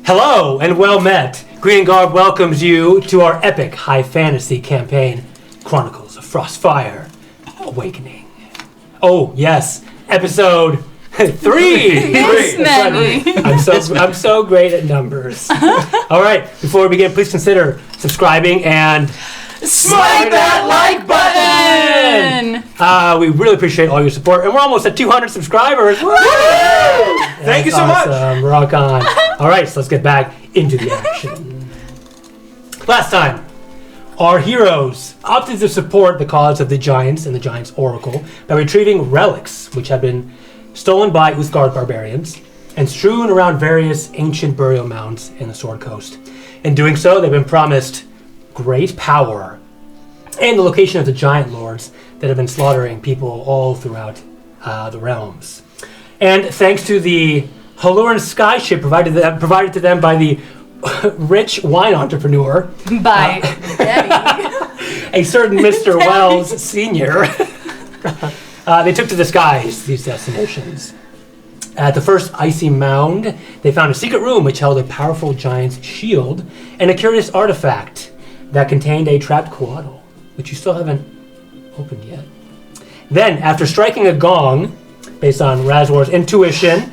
Hello and well met. Green and Garb welcomes you to our epic high fantasy campaign, Chronicles of Frostfire, Awakening. Oh yes, episode 3. This many. I'm so great at numbers. All right, before we begin, please consider subscribing and Smack that like button! We really appreciate all your support, and we're almost at 200 subscribers. Woo! Thank you so much. Rock on. All right, so let's get back into the action. Last time, our heroes opted to support the cause of the Giants and the Giants' Oracle by retrieving relics which had been stolen by Uthgard barbarians and strewn around various ancient burial mounds in the Sword Coast. In doing so, they've been promised great power and the location of the giant lords that have been slaughtering people all throughout the realms. And thanks to the Halruaan skyship provided to them by the rich wine entrepreneur, By Daddy. a certain Mr. Wells Sr., they took to the skies these destinations. At the first icy mound, they found a secret room which held a powerful giant's shield and a curious artifact that contained a trapped Coatl, which you still haven't opened yet. Then, after striking a gong, based on Razwar's intuition,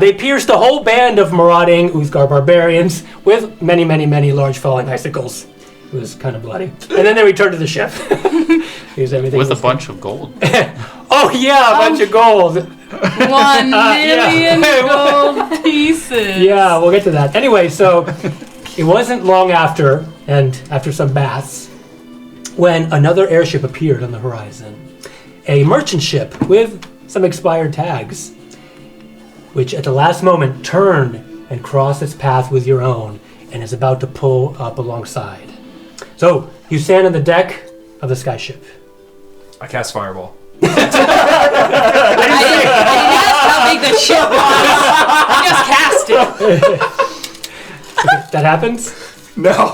they pierced a whole band of marauding Uthgard barbarians with many, many, many large falling icicles. It was kind of bloody. And then they returned to the ship. Because everything With a was bunch of gold. Oh yeah, a bunch of gold. 1 million gold pieces. Yeah, we'll get to that. Anyway, so it wasn't long after, and after some baths, when another airship appeared on the horizon. A merchant ship with some expired tags, which at the last moment turned and crossed its path with your own and is about to pull up alongside. So, you stand on the deck of the skyship. I cast Fireball. I didn't ask how big the ship was. I just cast it. That happens? No.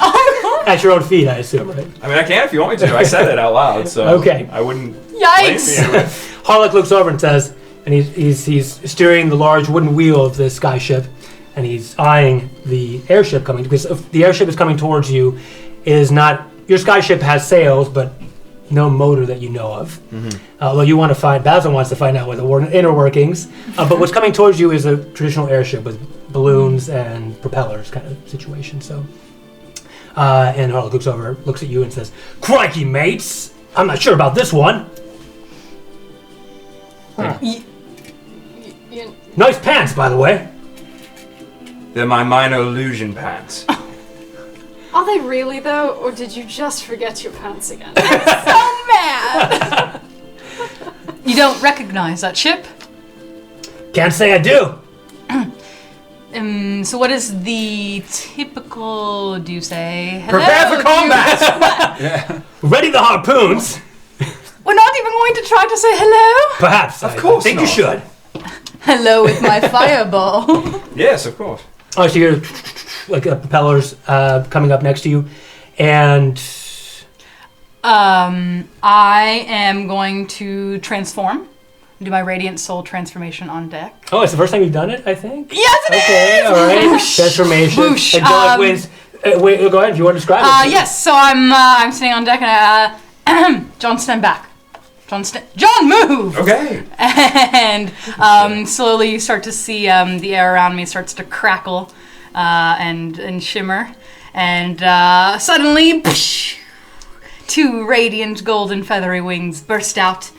At your own feet, I assume, right? I mean, I can if you want me to. I said it out loud, so Okay. I wouldn't Yikes. blame you. Harlock looks over and says, and he's steering the large wooden wheel of the skyship, and he's eyeing the airship coming, because if the airship is coming towards you, is not, your skyship has sails, but no motor that you know of. Although you want to find, Basil wants to find out what the inner workings, but what's coming towards you is a traditional airship with balloons and propellers kind of situation, so. And Harlock looks over, looks at you and says, "Crikey, mates! I'm not sure about this one." Nice pants, by the way. They're my minor illusion pants. Are they really, though, or did you just forget your pants again? Mad. You don't recognize that ship? Can't say I do. So what is the typical, do you say? Hello, Prepare for do you- combat! Ready the harpoons? We're not even going to try to say hello? Perhaps. Of course I think not. you should. Hello with my fireball. Yes, of course. Oh, so you hear like propellers coming up next to you, and I am going to transform. Do my Radiant Soul transformation on deck. oh, it's the first time you've done it, I think. Yes, it is! Okay, all right. Whoosh. Transformation. Whoosh. And John wins. Wait, go ahead. Do you want to describe it? Yes, so I'm sitting on deck and John, stand back. John, move! Okay. And slowly you start to see the air around me starts to crackle and shimmer. And suddenly, psh, 2 radiant golden feathery wings burst out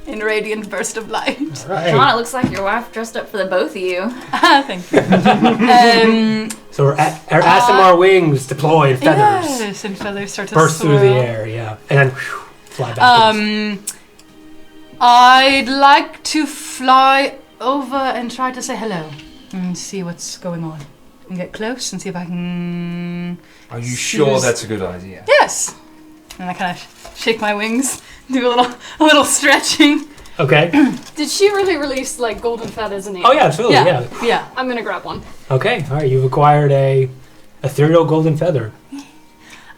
in a radiant burst of light. All right. John, it looks like your wife dressed up for the both of you. Thank you. So our Asimar wings deploy and feathers Yes, and feathers start to burst through the swirl. air, yeah, and then fly back. I'd like to fly over and try to say hello and see what's going on. And get close and see if I can... Are you sure that's a good idea? Yes! And I kind of shake my wings, do a little stretching. Okay. Did she really release, like, golden feathers in the air? Oh yeah, absolutely. Yeah. Yeah. I'm gonna grab one. Okay. All right. You've acquired a ethereal golden feather.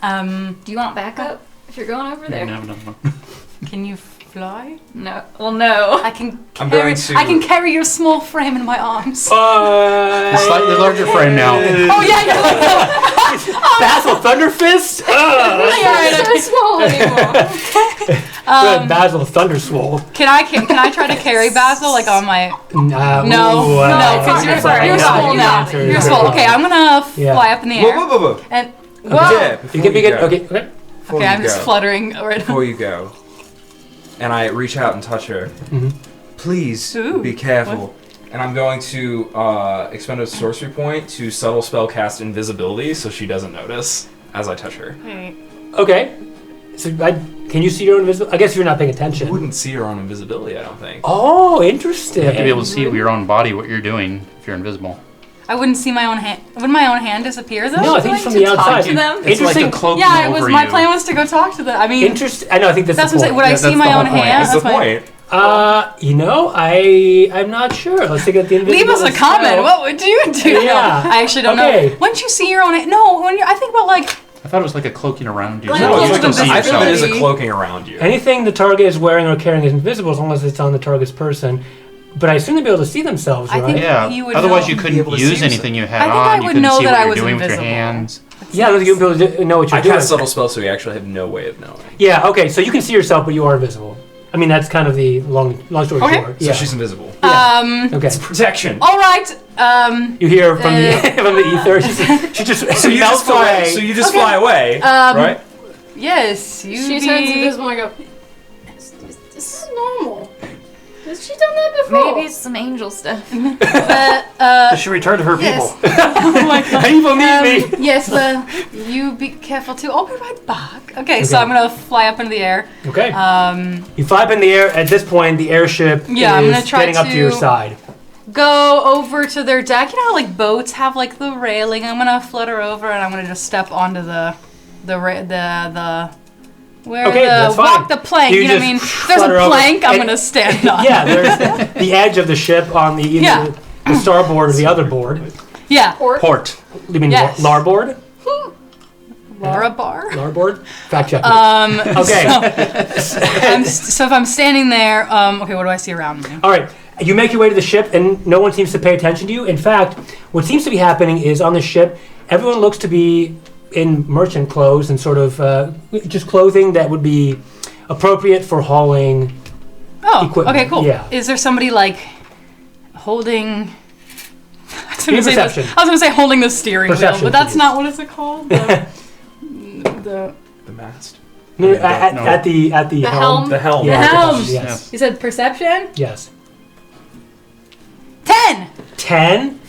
Do you want backup if you're going over there? No. Can you fly? No. Well, no. I can I'm carry. going to- I can carry your small frame in my arms. A slightly larger frame now. Oh yeah. Basil Thunderfist? It's so small anymore. Basil Thunderswole. Can I try to carry Basil like on my? No, because you're small now. You're small. Okay, I'm gonna fly up in the air. Whoa. And Yeah, You can begin. Okay. okay, I'm just fluttering right now. Before you go, and I reach out and touch her. Please be careful. And I'm going to expend a sorcery point to subtle spell cast invisibility so she doesn't notice as I touch her. Wait. Okay. So can you see your own invisible? I guess you're not paying attention. You wouldn't see her on invisibility, I don't think. Oh, interesting. You have to be able to see with your own body what you're doing if you're invisible. I wouldn't see my own hand. Would my own hand disappear though? No, I think it's from the outside. to them? It's like Interesting. a cloak Yeah, it over was. you. My plan was to go talk to them. I mean, Interesting. I know. I think that's that's the what I'm saying. point. Would I Yeah, see that's my the own whole point. hand? That's the my- point. I'm not sure. Let's take out the invisible. Leave us a comment. What would you do? Yeah. No, I actually don't Okay. know. Once you see your own hand, no. I think about like. I thought it was like a cloaking around you. Like so a No, you cloak it's still of see I think it is a invisibility. cloaking around you. Anything the target is wearing or carrying is invisible as long as it's on the target's person. But I assume they'd be able to see themselves, I right? think- Yeah. You would Otherwise, know. you Be couldn't able to use see anything you had I think on. I You would couldn't know see that what I you're was doing with your invisible. hands. Yeah, I don't think you'd be able to know what you're I doing. cast subtle spell, so we actually have no way of knowing. Yeah, okay, so you can see yourself, but you are invisible. I mean, that's kind of the long story Okay. short. So Yeah. she's invisible. Okay. Protection. All right. You hear from the from the ether. She just So you melts just fly. away. So you just fly away, right? Yes, you. She be... turns invisible and I go, this is normal. Has she done that before? Maybe it's some angel stuff. Does she return to her Yes. people? Oh my God. Evil need me. Yes, well, you be careful too. I'll be right back. Okay, so I'm gonna fly up into the air. Okay. You fly up in the air. At this point, the airship Yeah, I'm is gonna try getting up to your to- side. Go over to their deck. You know how like boats have like the railing. I'm gonna flutter over and I'm gonna just step onto the where Okay, the that's fine. walk the plank. You You know what I just mean? If there's flutter a over. plank, I'm And- gonna stand on. Yeah, there's the edge of the ship on the either Yeah. the starboard or the other board. Yeah. Port. You mean Yes. larboard? Laura bar. Larboard? Fact check. Okay. So if I'm standing there, okay, what do I see around me? All right. You make your way to the ship, and no one seems to pay attention to you. In fact, what seems to be happening is on the ship, everyone looks to be in merchant clothes and sort of just clothing that would be appropriate for hauling. Oh, Equipment, okay, cool. yeah. Is there somebody like holding? I was Give me gonna say this- perception. I was gonna say holding the steering Perception, wheel, but that's please. not what is it called. The The mast. No, No. at the helm. helm? The helm. Yeah, The helm. perception, Yes. you said perception. Yes. 10. 10.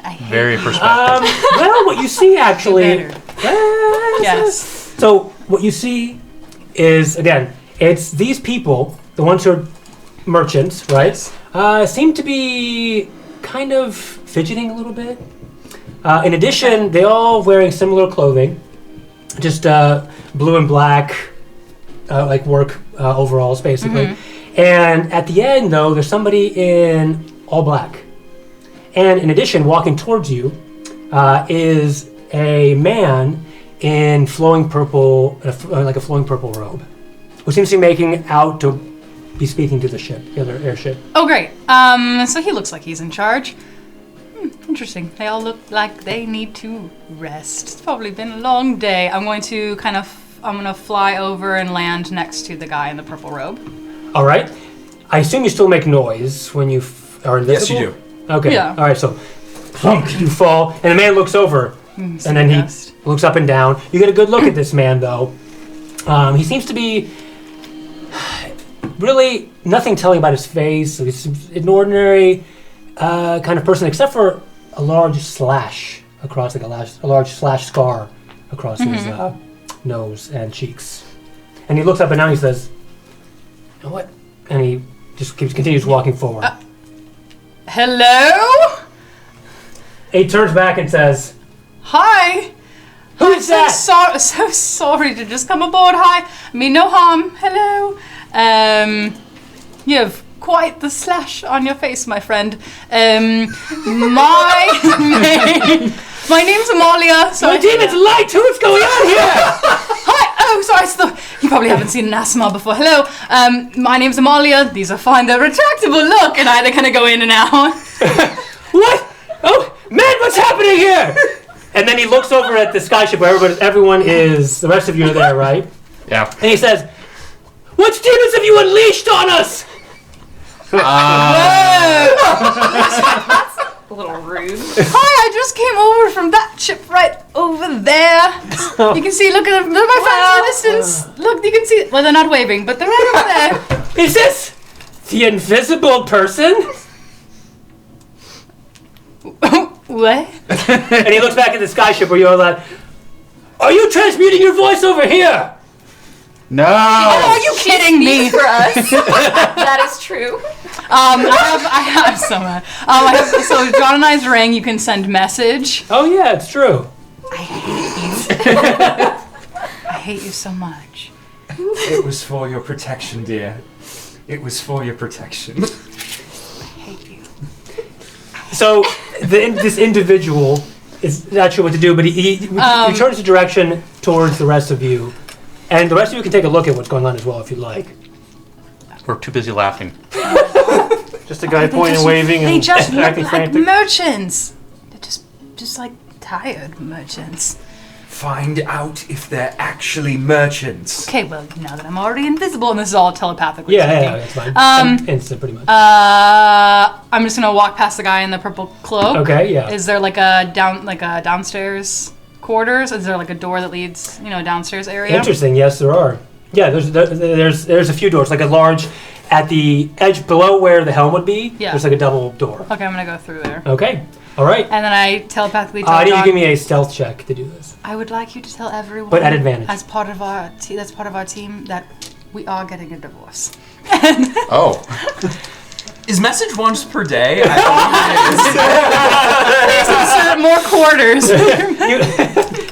I hate Very perspective. Well, what you see actually. better. Yes. So what you see is again, it's these people, the ones who are merchants, right? Seem to be kind of fidgeting a little bit. In addition, they all wearing similar clothing, just blue and black, like work overalls, basically. And at the end, though, there's somebody in all black. And in addition, walking towards you is a man in flowing purple, like a flowing purple robe, who seems to be making out to be speaking to the ship, the other airship. Oh, great. So he looks like he's in charge. Interesting. They all look like they need to rest. It's probably been a long day. I'm going to fly over and land next to the guy in the purple robe. All right. I assume you still make noise when you are invisible? Yes, you do. Okay. Yeah. All right, so plunk, you fall, and the man looks over, and then he looks up and down. You get a good look at this man, though. He seems to be really nothing telling about his face. He's an ordinary kind of person, except for a large slash across, like a large slash scar across his nose and cheeks. And he looks up and down. And he says, "You know what?" And he just continues walking forward. Hello? He turns back and says, Hi. "Who's I'm that?" so sorry to just come aboard. Hi. I mean, no harm. Hello. You have quite the slash on your face, my friend. My name's Amalia. So My demon's light! What's going on here? Hi. Oh, sorry. You probably haven't seen an ASMR before. Hello, my name's Amalia. These are fine. They're retractable. Look, and I kind of go in and out. What? Oh, man, what's happening here? And then he looks over at the skyship where everyone is, the rest of you are there, right? Yeah. And he says, what demons have you unleashed on us? A little rude. Hi, I just came over from that ship right over there. You can see, look at my friends in the distance. Look, you can see, well, they're not waving, but they're right over there. Is this the invisible person? What? And he looks back at the skyship where you're like, are you transmuting your voice over here? No. Oh, are you kidding me? For us. That is true. I have so mad. So John and I's ring, you can send message. Oh yeah, it's true. I hate you. I hate you so much. It was for your protection, dear. It was for your protection. I hate you. So this individual is not sure what to do, but he turns the direction towards the rest of you. And the rest of you can take a look at what's going on as well if you'd like. We're too busy laughing. Just a guy pointing and waving They and just look acting like frantic. merchants. They're just like tired merchants. Find out if they're actually merchants. Okay, well, now that I'm already invisible, and this is all telepathically Yeah, speaking. that's fine. Instant, pretty much. I'm just gonna walk past the guy in the purple cloak. Okay, yeah. Is there like a downstairs quarters? Is there like a door that leads, downstairs area? Interesting. Yes, there are. Yeah, there's a few doors, like a large at the edge below where the helm would be. Yeah. There's like a double door. Okay, I'm gonna go through there. Okay. All right. And then I telepathically tell I need you John, to give me a stealth check to do this, I would like you to tell everyone, but at advantage. as part of our team, that we are getting a divorce. Oh. Is message once per day? Please insert more quarters.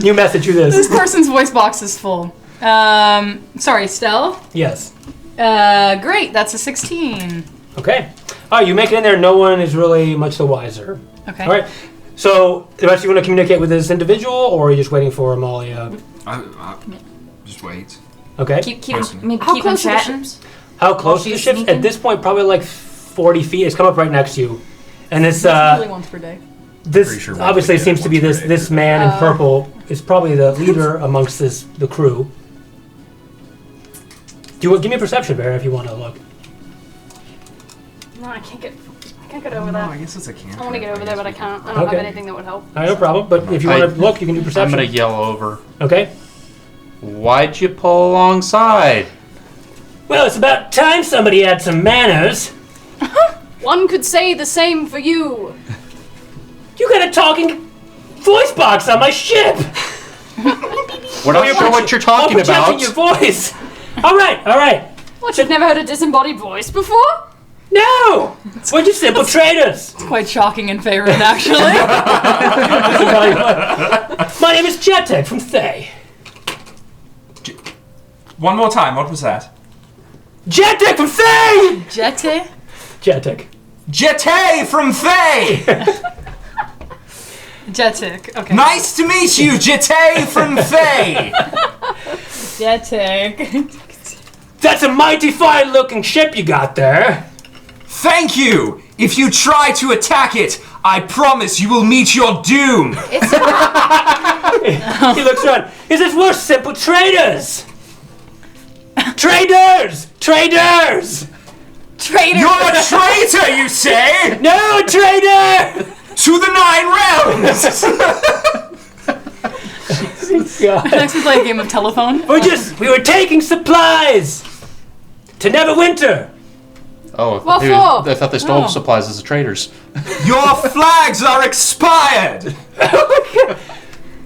You message you This this. person's voice box is full. Sorry, Stell. Yes. Great, that's a 16. Okay. Oh, you make it in there. No one is really much the wiser. Okay. All right. So, the rest of you want to communicate with this individual, or are you just waiting for Amalia? Just wait. Okay. Keep Person. maybe How keep close in are the chat. ships? How close to the she's ships? sneaking? At this point, probably like 40 feet. It's come up right next to you, and this Only once per day. this Pretty sure obviously roleplay seems to be once this per day. this man in purple is probably the leader amongst the crew. Give me a perception, Vahera, if you want to look. No, I can't get over No, that. I guess it's a cantrip. I want to get over there, but I can't. I don't Okay. have anything that would help. All right, no problem. But if you I- want to look, you can do I'm perception. gonna yell over. Okay. Why'd you pull alongside? Well, it's about time somebody had some manners. One could say the same for you. You got a talking voice box on my ship. We're not sure what you're talking projecting about. your voice. All right. What, you've never heard a disembodied voice before? No, we're just simple traders. It's quite shocking and favorite, actually. My name is Jetek from Thay. One more time. What was that? Jetek from Thay. Jete? Jetek. Jetay from Thay! Jetic. Okay. Nice to meet you, Jetay from Thay! Jetic. That's a mighty fine-looking ship you got there. Thank you! If you try to attack it, I promise you will meet your doom! He looks around. He says, "We're simple traders. Traders. Traitor. You're a traitor, you say? No, trader." To the 9 realms! God. Next we play a game of telephone. We were taking supplies to Neverwinter. Oh, What they- for? I thought they stole Oh. supplies as the traders. Your flags are expired!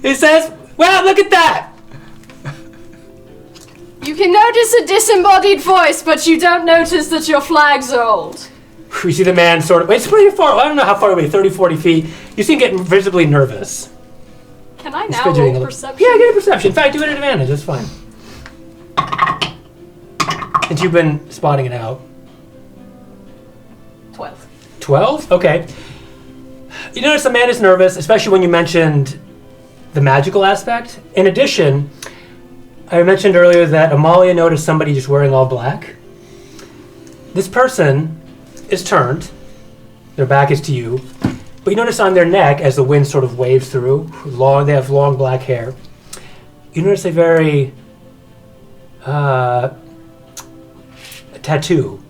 He says, "Well, look at that. You can notice a disembodied voice, but you don't notice that your flag's old. We see the man sort of, it's pretty far, I don't know how far away, 30, 40 feet. You see him getting visibly nervous. Can I He's now fidgeting a roll little. perception? Yeah, get a perception. In fact, do it at advantage, that's fine. Since you've been spotting it out. 12. 12? Okay. You notice the man is nervous, especially when you mentioned the magical aspect. In addition, I mentioned earlier that Amalia noticed somebody just wearing all black. This person is turned. Their back is to you. But you notice on their neck, as the wind sort of waves through, they have long black hair. You notice a very a tattoo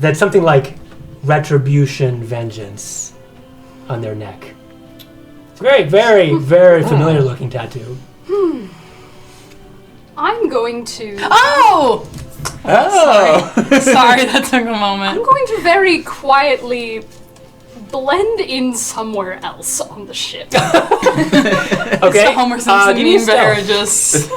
that's something like retribution, vengeance on their neck. It's a very, very, very familiar looking tattoo. I'm going to. Oh! Oh! Sorry, that took a moment. I'm going to very quietly blend in somewhere else on the ship. Okay. So Homer Simpson give me a and Vahera stealth. just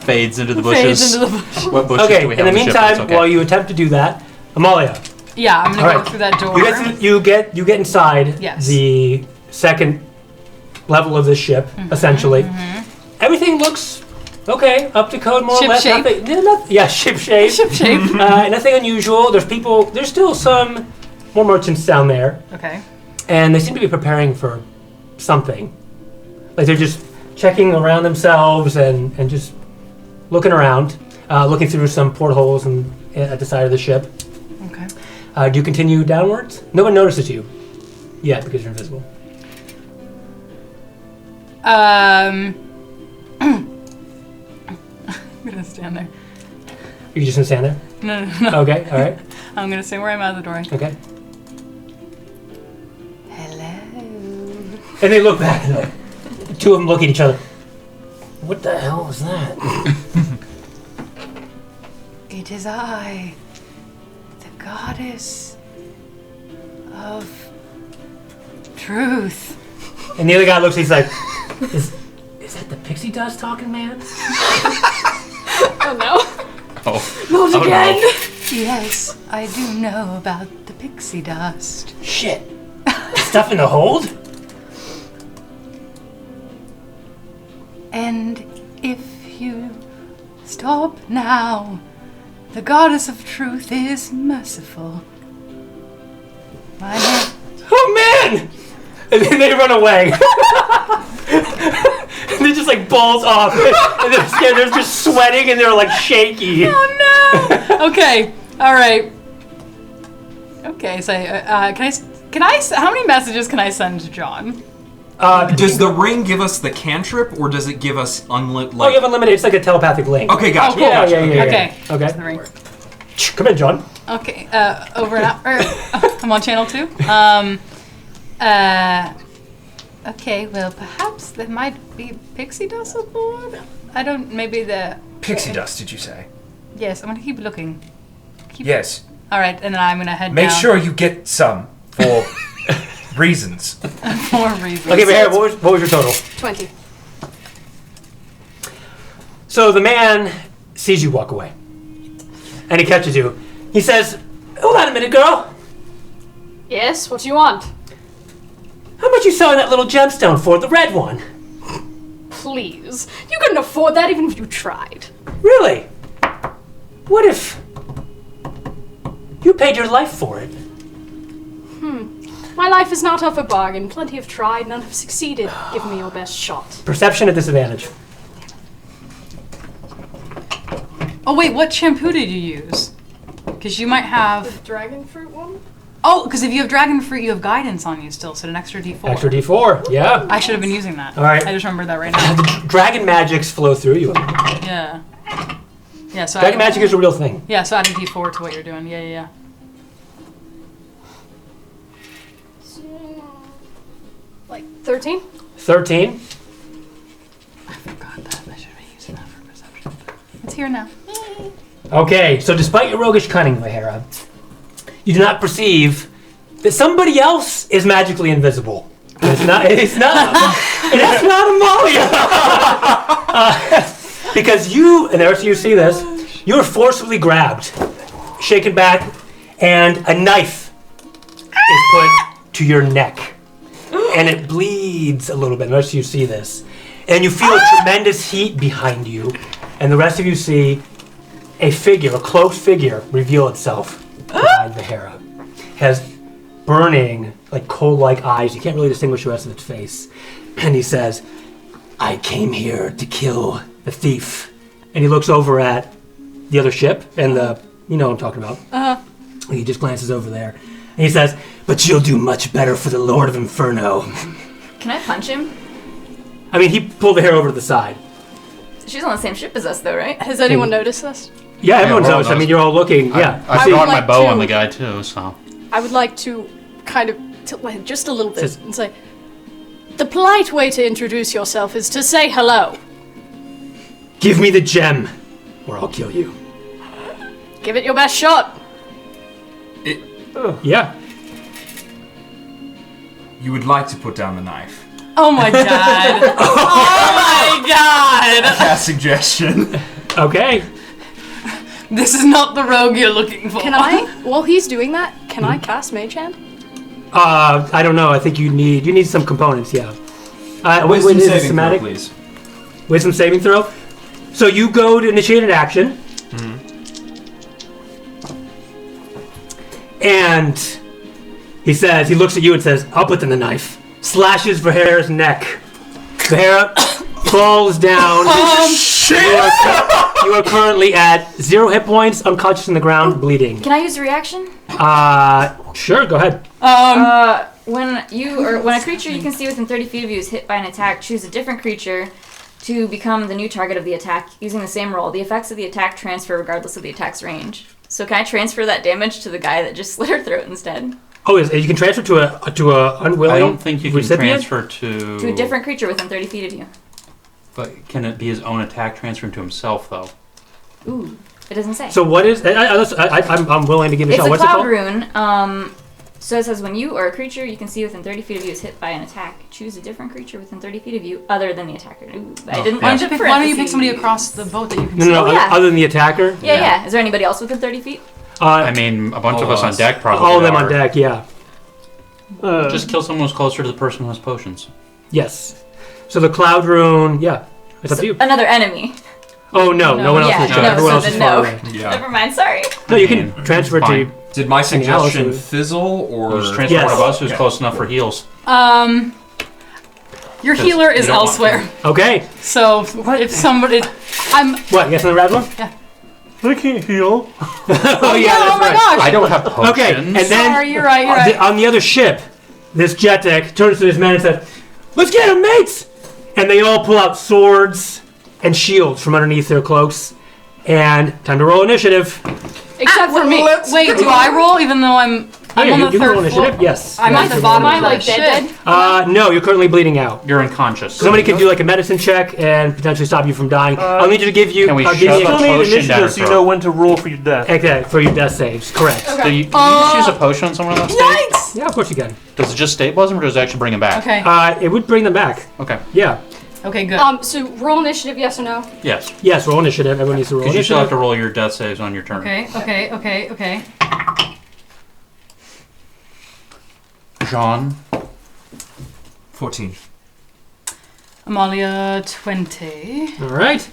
Fades into the bushes. fades into the bush. What bushes Okay, do we in have the on ship? meantime, It's okay. while you attempt to do that, Amalia, Yeah, I'm gonna All go right. through that door. you get inside Yes. the second level of this ship, essentially. Everything looks okay, up to code more or Ship less. shape? Ship shape. Ship shape. Nothing unusual. There's still some more merchants down there, Okay. and they seem to be preparing for something. Like they're just checking around themselves and just looking around, looking through some portholes at the side of the ship. Okay. Do you continue downwards? No one notices you yet because you're invisible. I'm gonna stand there. You're just gonna stand there? No. Okay, all right. I'm gonna say where I'm out of the door. Okay. Hello. And they look back. And the two of them look at each other. What the hell was that? It is I, the goddess of truth. And the other guy looks. He's like, "Is that the pixie dust talking, man?" Oh no. Oh. Not Oh, again. no. Yes, I do know about the pixie dust. Shit. Stuff in the hold? And if you stop now, the goddess of truth is merciful. My name. Oh man! And then they run away. And they just like balls off. And they're scared. They're just sweating and they're like shaky. Oh no! Okay, all right. Okay, so can I? How many messages can I send to John? Does the ring give us the cantrip, or does it give us unlimited? Oh, you have unlimited. It's like a telepathic link. Okay, gotcha. Oh, cool. Yeah, gotcha. yeah, yeah. Okay. Okay. To the ring. Come in, John. Okay, over and out. I'm on channel 2. Okay, well, perhaps there might be pixie dust aboard. I don't. Maybe the. Pixie dust, did you say? Yes, I'm gonna keep looking. Yes. All right, and then I'm gonna head Make down. sure you get some for reasons. For reasons. Okay, Vahera, what was your total? 20. So the man sees you walk away. And he catches you. He says, "Hold on a minute, girl. Yes, what do you want? How much you selling that little gemstone for, the red one?" Please. You couldn't afford that even if you tried. "Really? What if you paid your life for it?" My life is not up for bargain. Plenty have tried, none have succeeded. Give me your best shot. Perception at disadvantage. Oh wait, what shampoo did you use? Because you might have. Dragon fruit one? Oh, because if you have dragon fruit, you have guidance on you still, so an extra D4. Extra D4, yeah. I should have been using that. All right. I just remembered that right now. The dragon magics flow through you. Yeah. Yeah. So Dragon magic is a real thing. Yeah. So add a D4 to what you're doing. Yeah. Yeah. Like 13? 13. I forgot that. I should be using that for perception. It's here now. Okay, so despite your roguish cunning, Vahera, you do not perceive that somebody else is magically invisible. It's not Amalia. Because you, and there you see this, you are forcibly grabbed, shaken back, and a knife is put to your neck. And it bleeds a little bit, unless you see this. And you feel a tremendous heat behind you, and the rest of you see a figure, a cloaked figure, reveal itself behind Vahera. Has burning, like coal-like eyes. You can't really distinguish the rest of its face. And he says, "I came here to kill the thief. And he looks over at the other ship and the, you know what I'm talking about. And he just glances over there. And he says, but you'll do much better for the Lord of Inferno. Can I punch him? I mean, he pulled the hair over to the side. She's on the same ship as us, though, right? Has anyone noticed this? Yeah, everyone's we're all noticed. I mean, noticed. you're all looking. Yeah. I would brought my like bow to- on the guy too, so. I would like to kind of tilt my head just a little bit Says- and say, the polite way to introduce yourself is to say hello. Give me the gem, or I'll kill you. Give it your best shot. Yeah. You would like to put down the knife. Oh my god. Oh my god. Cast suggestion. Okay. This is not the rogue you're looking for. Can I, while he's doing that, can I cast Mage Hand? I don't know. I think you need some components. Yeah. Wisdom is it saving throw, somatic? please. Wisdom saving throw. So you go to initiate an action, and he looks at you and says, "I'll put in the knife." Slashes Vahera's neck. Vahera falls down. You are currently at 0 hit points, unconscious on the ground, bleeding. Can I use a reaction? Sure, go ahead. When a creature you can see within 30 feet of you is hit by an attack, choose a different creature to become the new target of the attack using the same roll. The effects of the attack transfer regardless of the attack's range. So can I transfer that damage to the guy that just slit her throat instead? Oh, you can transfer to a unwilling. I don't think you can recipient? transfer to. To a different creature within 30 feet of you. But can it be his own attack transferring to himself though? Ooh, it doesn't say. So what is? I'm willing to give it a It's shot. a What's it cloud called? rune. So it says when you or a creature you can see within 30 feet of you is hit by an attack, choose a different creature within 30 feet of you other than the attacker. Ooh, I didn't Why want don't to you pick somebody across the boat that you can see? No, Oh, yeah. other than the attacker. Yeah. Is there anybody else within 30 feet? I mean, a bunch of us on deck probably. All of them are. on deck. Yeah. Just kill someone who's closer to the person who has potions. Yes. So the cloud rune. Yeah. It's up to you. Another enemy. Oh no, no one else yeah, is shot. no, Everyone so else is then far no. away. Yeah. Never mind, sorry. No, you I mean, can transfer it to. fine. Did my suggestion Alice- fizzle or Just transfer Yes. one of us who's Okay. close enough for heals. Your healer you is don't want elsewhere. Okay. So if somebody, I'm. What? Yes, another red one. Yeah. I can't heal. oh yeah, oh that's my right. gosh. I don't have potions. Okay, and then Sorry, you're right. You're right. on the other ship, this jet deck turns to his men and says, "Let's get him, mates!" And they all pull out swords and shields from underneath their cloaks. And time to roll initiative. Except for me. Wait, do I roll even though I'm Oh, yeah, on the you can third roll floor? initiative. Yes. I'm Yeah, at you the can bottom roll Am I of initiative. the like ship. dead? No, you're currently bleeding out. You're unconscious. Somebody can do like a medicine check and potentially stop you from dying. I'll need you to give you. Can we I'll give shove you a a potion down her initiative so you throat? know when to roll for your death. okay, for your death saves. Correct. Do you just use a potion on someone on that stage? Yikes! Yeah, of course you can. Does it just stabilize them or does it actually bring them back? Okay. It would bring them back. Okay. Yeah. Okay. Good. So roll initiative, yes or no? Yes. Yes, roll initiative. Everyone needs to roll Because you still have to initiative. roll your death saves on your turn. Okay. Jean. 14. Amalia 20. All right.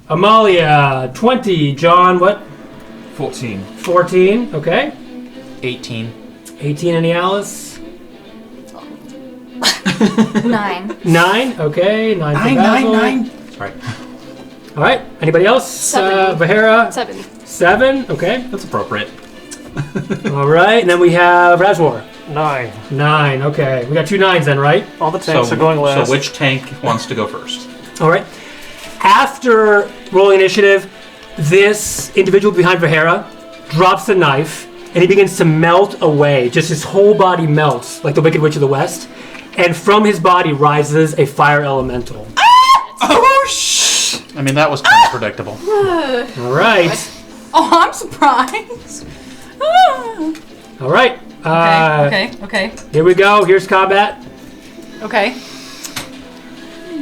Amalia, 20. John, what? 14. 14. Okay. 18. 18. Any Alice? 9. 9. Okay. 9 for Basil. Right. All right. Anybody else? 7. Vahera. 7. 7. Okay. That's appropriate. All right. And then we have Razwar. 9. 9. Okay. We got 2 9s then, right? All the tanks are going last. So which tank wants to go first? All right. After rolling initiative, this individual behind Vahera drops the knife and he begins to melt away. Just his whole body melts like the Wicked Witch of the West. And from his body rises a fire elemental. I mean, that was kind of predictable. All right. Oh, I'm surprised. All right. Okay. Here we go. Here's combat. Okay.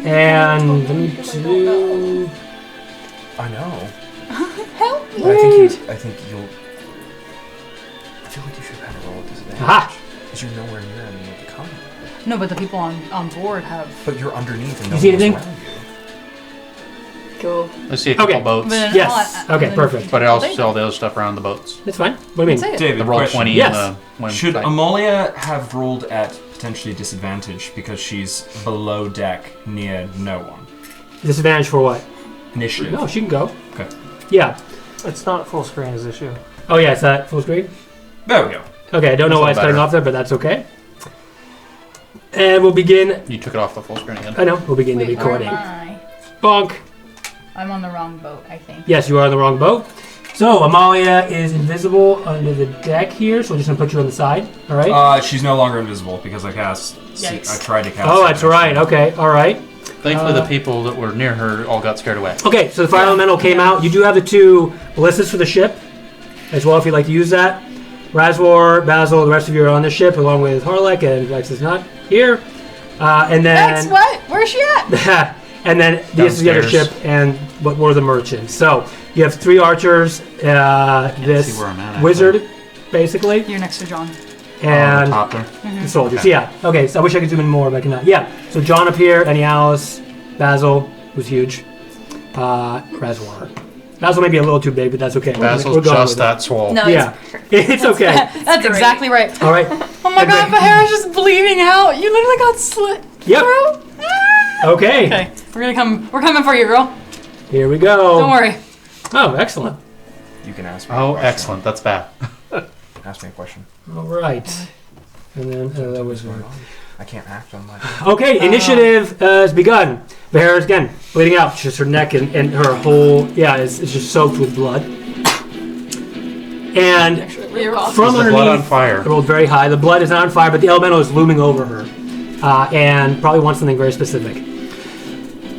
And let me do... I know. Help me. I think you'll. I feel like you should have had a roll at disadvantage. Aha. Because you're nowhere near any of the combat. No, but the people on board have. But you're underneath and You no see one's anything? around you. Cool. Let's see a couple Okay. boats. But- Yes. Okay, perfect. But I also see all the other stuff around the boats. That's fine. What do you mean? Say it. David, The roll question. 20 Yes. and the one Should fight. Amalia have rolled at potentially disadvantage because she's below deck near no one? Disadvantage for what? Initiative. No, she can go. Okay. Yeah. It's not full screen is issue. Oh yeah, is that full screen? There we go. Okay, I don't know why it's cutting off there, but that's okay. And we'll begin. You took it off the full screen again. I know. We'll begin the Wait, recording. where am I? Bonk. I'm on the wrong boat, I think. Yes, you are on the wrong boat. So Amalia is invisible under the deck here, so we're just gonna put you on the side. All right. She's no longer invisible because I cast. Yikes. I tried to cast. Oh, that's right. Okay. All right. Thankfully, the people that were near her all got scared away. Okay. So the fire elemental came out. You do have the 2 ballistas for the ship, as well, if you'd like to use that. Razwar, Basil, the rest of you are on the ship, along with Harlech, and Vex is not here. And then. Vex, what? Where's she at? And then this is the other Downstairs. ship, and what were the merchants. So you have 3 archers, this see where I'm at, wizard, basically, You're next to John. and Top there. the soldiers. Okay. Yeah. Okay. So I wish I could zoom in more, but I cannot. Yeah. So John up here, Annie Alice, Basil, who's huge, Razwar. Basil may be a little too big, but that's okay. Basil's We're going just with that swole. No, Yeah. It's okay. That's exactly right. All right. Oh my god, Vahera's just bleeding out. You literally got slit. Yep. Girl. Okay. Okay, we're coming for you, girl. Here we go. Don't worry. Oh, excellent. You can ask me. Oh, a question. excellent. That's bad. Ask me a question. All right. And then that was What's going on? I can't act on my. Okay, initiative has begun. Vahera's again bleeding out. Just her neck and her whole is just soaked with blood. And from Is the underneath, blood on fire? it rolled very high. The blood is not on fire, but the elemental is looming over her, and probably wants something very specific.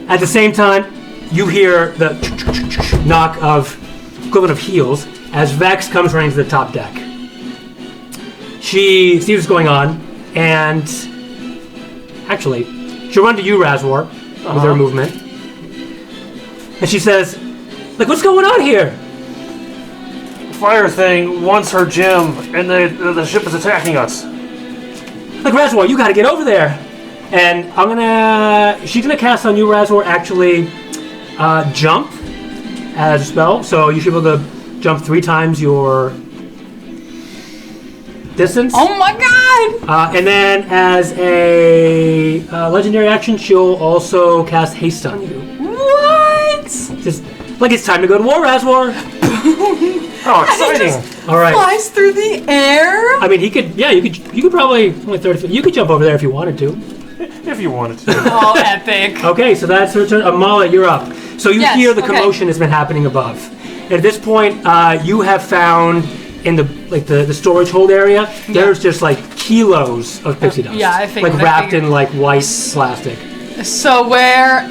At the same time, you hear the knock of equivalent of heels as Vex comes running to the top deck. She sees what's going on, and actually, she'll run to you, Razwar, with her movement. And she says, like, what's going on here? Fire thing wants her gem, and the ship is attacking us. Like, Razwar, you gotta get over there. And she's gonna cast on you, Razwar, actually, jump as a spell. So you should be able to jump 3 times your distance. Oh my god! And then as a legendary action, she'll also cast haste on you. What? Just like it's time to go to war, Razwar. Oh, exciting! All right. Flies through the air. I mean, you could probably only 30 feet. You could jump over there if you wanted to. If you wanted to. Oh, epic! Okay, so that's her turn. Amala, you're up. So you Yes, hear the okay. commotion that's been happening above. And at this point, you have found in the storage hold area, there's just like kilos of pixie dust. Yeah, I figured, like I wrapped figured. in like white plastic. So that's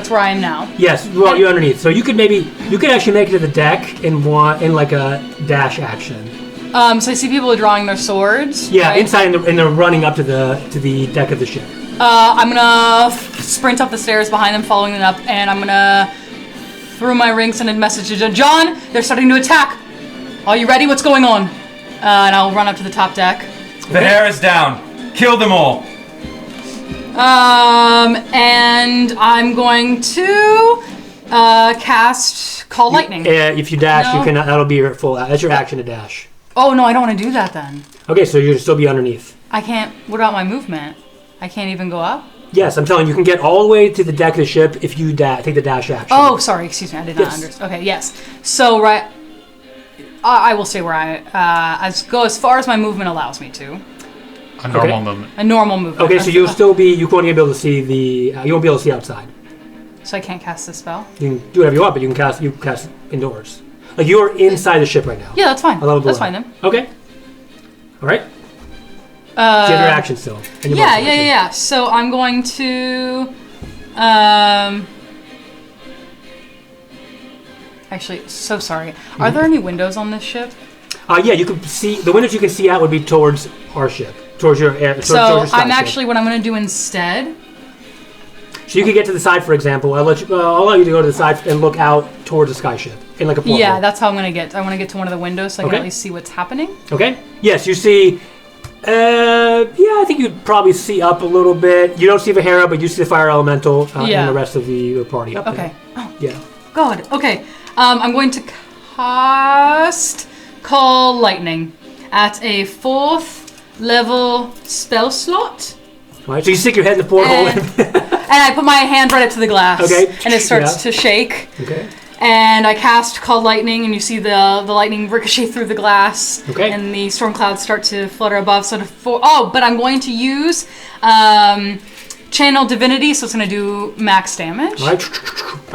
where I am now. Yes, well, you're underneath. So you could actually make it to the deck in like a dash action. So I see people drawing their swords. Yeah, right? inside and they're running up to the deck of the ship. I'm gonna sprint up the stairs behind them, following them up, and I'm gonna through my ring send a message to John. They're starting to attack. Are you ready? What's going on? And I'll run up to the top deck. Vahera's down. Kill them all. And I'm going to cast Call Lightning. If you dash, No. you can. That'll be your full. That's your action to dash. Oh no, I don't want to do that then. Okay, so you'll still be underneath. I can't. What about my movement? I can't even go up. Yes, I'm telling you, you can get all the way to the deck of the ship if you take the dash action. Oh, sorry. Excuse me. I did not Yes. understand. Okay. Yes. So I will stay where as far as my movement allows me to. A normal movement. A normal movement. Okay, so you'll still be. You won't be able to see you won't be able to see outside. So I can't cast this spell. You can do whatever you want, but you can cast indoors. Like you're inside the ship right now. Yeah, that's fine. A level That's below. fine then. Okay. All right. So you have your action still. And your bonus action. Yeah. So I'm going to, actually, so sorry. Are there any windows on this ship? Yeah, you can see the windows you can see out would be towards our ship, towards your air. So towards your sky I'm ship. actually, what I'm going to do instead. So you can get to the side, for example. I'll allow you to go to the side and look out towards the sky ship in like a portal. Yeah, that's how I'm going to get. I want to get to one of the windows so I can Okay. at least see what's happening. Okay. Yes, you see. I think you'd probably see up a little bit. You don't see Vahera, but you see the fire elemental Yeah. and the rest of the party up Okay. there. Oh, Yeah. God. Okay. I'm going to cast Call Lightning at a 4th level spell slot. All right. So you stick your head in the porthole. And- And I put my hand right up to the glass. Okay. And it starts to shake. Okay. And I cast Call Lightning, and you see the lightning ricochet through the glass. Okay. And the storm clouds start to flutter above. But I'm going to use Channel Divinity, so it's going to do max damage. All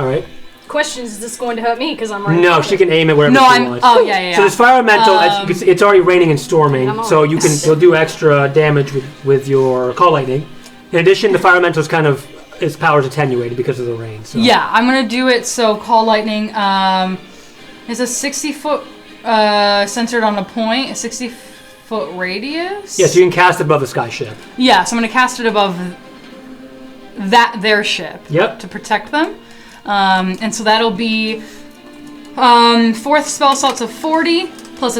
right. Question, is this going to hurt me? Because I'm right. No, she can aim it wherever she wants. Oh, yeah. So this fire elemental, as you can see, it's already raining and storming, so you'll do extra damage with your Call Lightning. In addition, the fire elemental is its power is attenuated because of the rain. So. Yeah, I'm going to do it, so Call Lightning is a 60-foot centered on a point, a 60-foot radius? Yes, you can cast it above the sky ship. Yeah, so I'm going to cast it above their ship. Yep. To protect them. And so that'll be fourth spell slots of 40 plus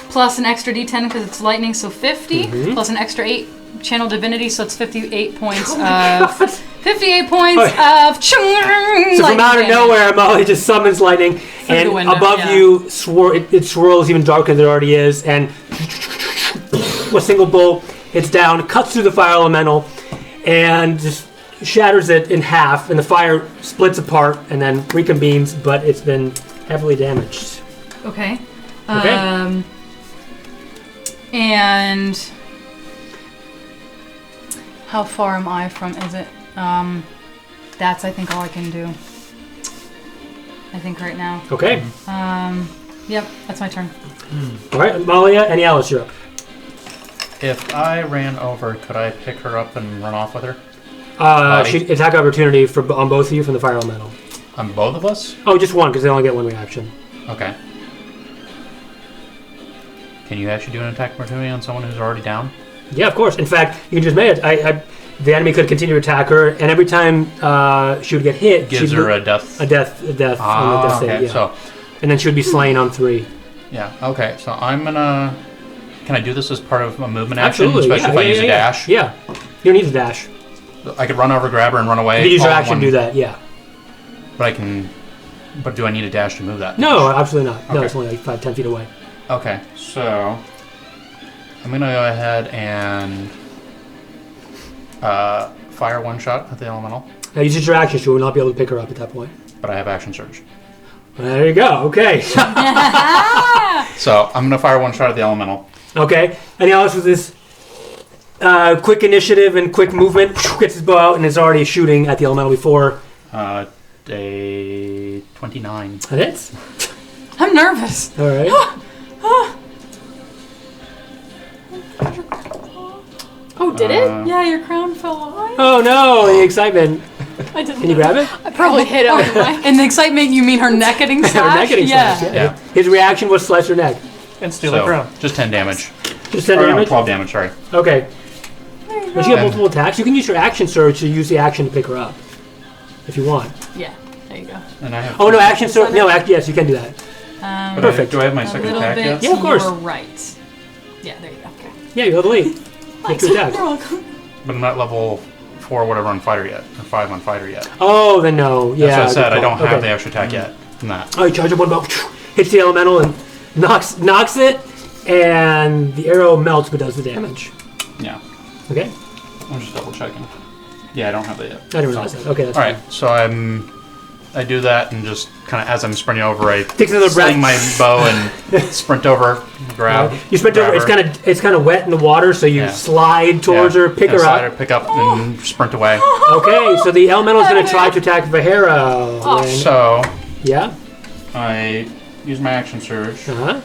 plus an extra d10 because it's lightning, so 50 plus an extra 8 channel divinity, so it's 58 points of 58 points of so from out of nowhere, Molly just summons lightning, and above you it swirls even darker than it already is, and a single bolt hits down, cuts through the fire elemental, and just shatters it in half, and the fire splits apart and then reconvenes, but it's been heavily damaged. Okay. Okay. And how far am I from? Is it? That's I think all I can do. I think right now. Okay. Yep. That's my turn. All right, Malia, any Alice, you're up. If I ran over, could I pick her up and run off with her? She attack opportunity on both of you from the fire elemental. On both of us? Oh, just one, because they only get one reaction. Okay. Can you actually do an attack opportunity on someone who's already down? Yeah, of course. In fact, you can just make it. The enemy could continue to attack her, and every time she would get hit, gives her a death. A death on the death save. Okay. Yeah. So, and then she would be slain on 3. Yeah. Okay. So I'm gonna. Can I do this as part of a movement Absolutely, action, especially if I use a dash? Yeah. You don't need to dash. I could run over, grab her, and run away. You use your action to do that. Yeah. But I can. But do I need a dash to move that? No, absolutely not. No, Okay. it's only like 5-10 feet away. Okay, so I'm gonna go ahead and fire one shot at the elemental. Now use your action, so you will not be able to pick her up at that point. But I have action surge. There you go. Okay. So I'm gonna fire one shot at the elemental. Okay. And Alice with this quick initiative and quick movement gets his bow out and is already shooting at the elemental before. A 29. That hits. I'm nervous. All right. Oh, did it? Yeah, your crown fell off. Oh no! The excitement. I didn't. Can you grab it? I probably hit him. In the excitement, you mean her neck getting Her slashed? neck getting yeah. slashed, Yeah. His reaction was slice her neck. And steal the crown. Just 10 damage. Just 10 Or, no, damage? 12 damage, sorry. Okay. But you have Okay. multiple attacks. You can use your action surge to use the action to pick her up. If you want. Yeah. There you go. And I have Oh no, action surge. No, yes, you can do that. But Perfect. do I have my A second little attack bit yet? Yeah, of course. to your right. Yeah, there you go. Okay. Yeah, you have the lead. Make two attacks. You're welcome. But I'm not level 4 or whatever on fighter yet. Or 5 on fighter yet. Oh, then no. Yeah. That's what I said. good I don't call. have Okay. the extra attack yet from that. Oh, you charge up one bow, hits the elemental and knocks it, and the arrow melts but does the damage. Yeah. Okay? I'm just double checking. Yeah, I don't have that yet. I didn't realize that. Okay, that's Alright, so I do that and just kind of as I'm sprinting over, I Takes another breath. sling my bow and sprint over, grab. fine. You sprint over. grab It's kind of wet in the water, so you Yeah. slide towards Yeah, her, pick and her slide up. pick up, and sprint away. Okay, so the elemental is going to try to attack Vahera. When- So yeah. I use my action surge, Uh-huh.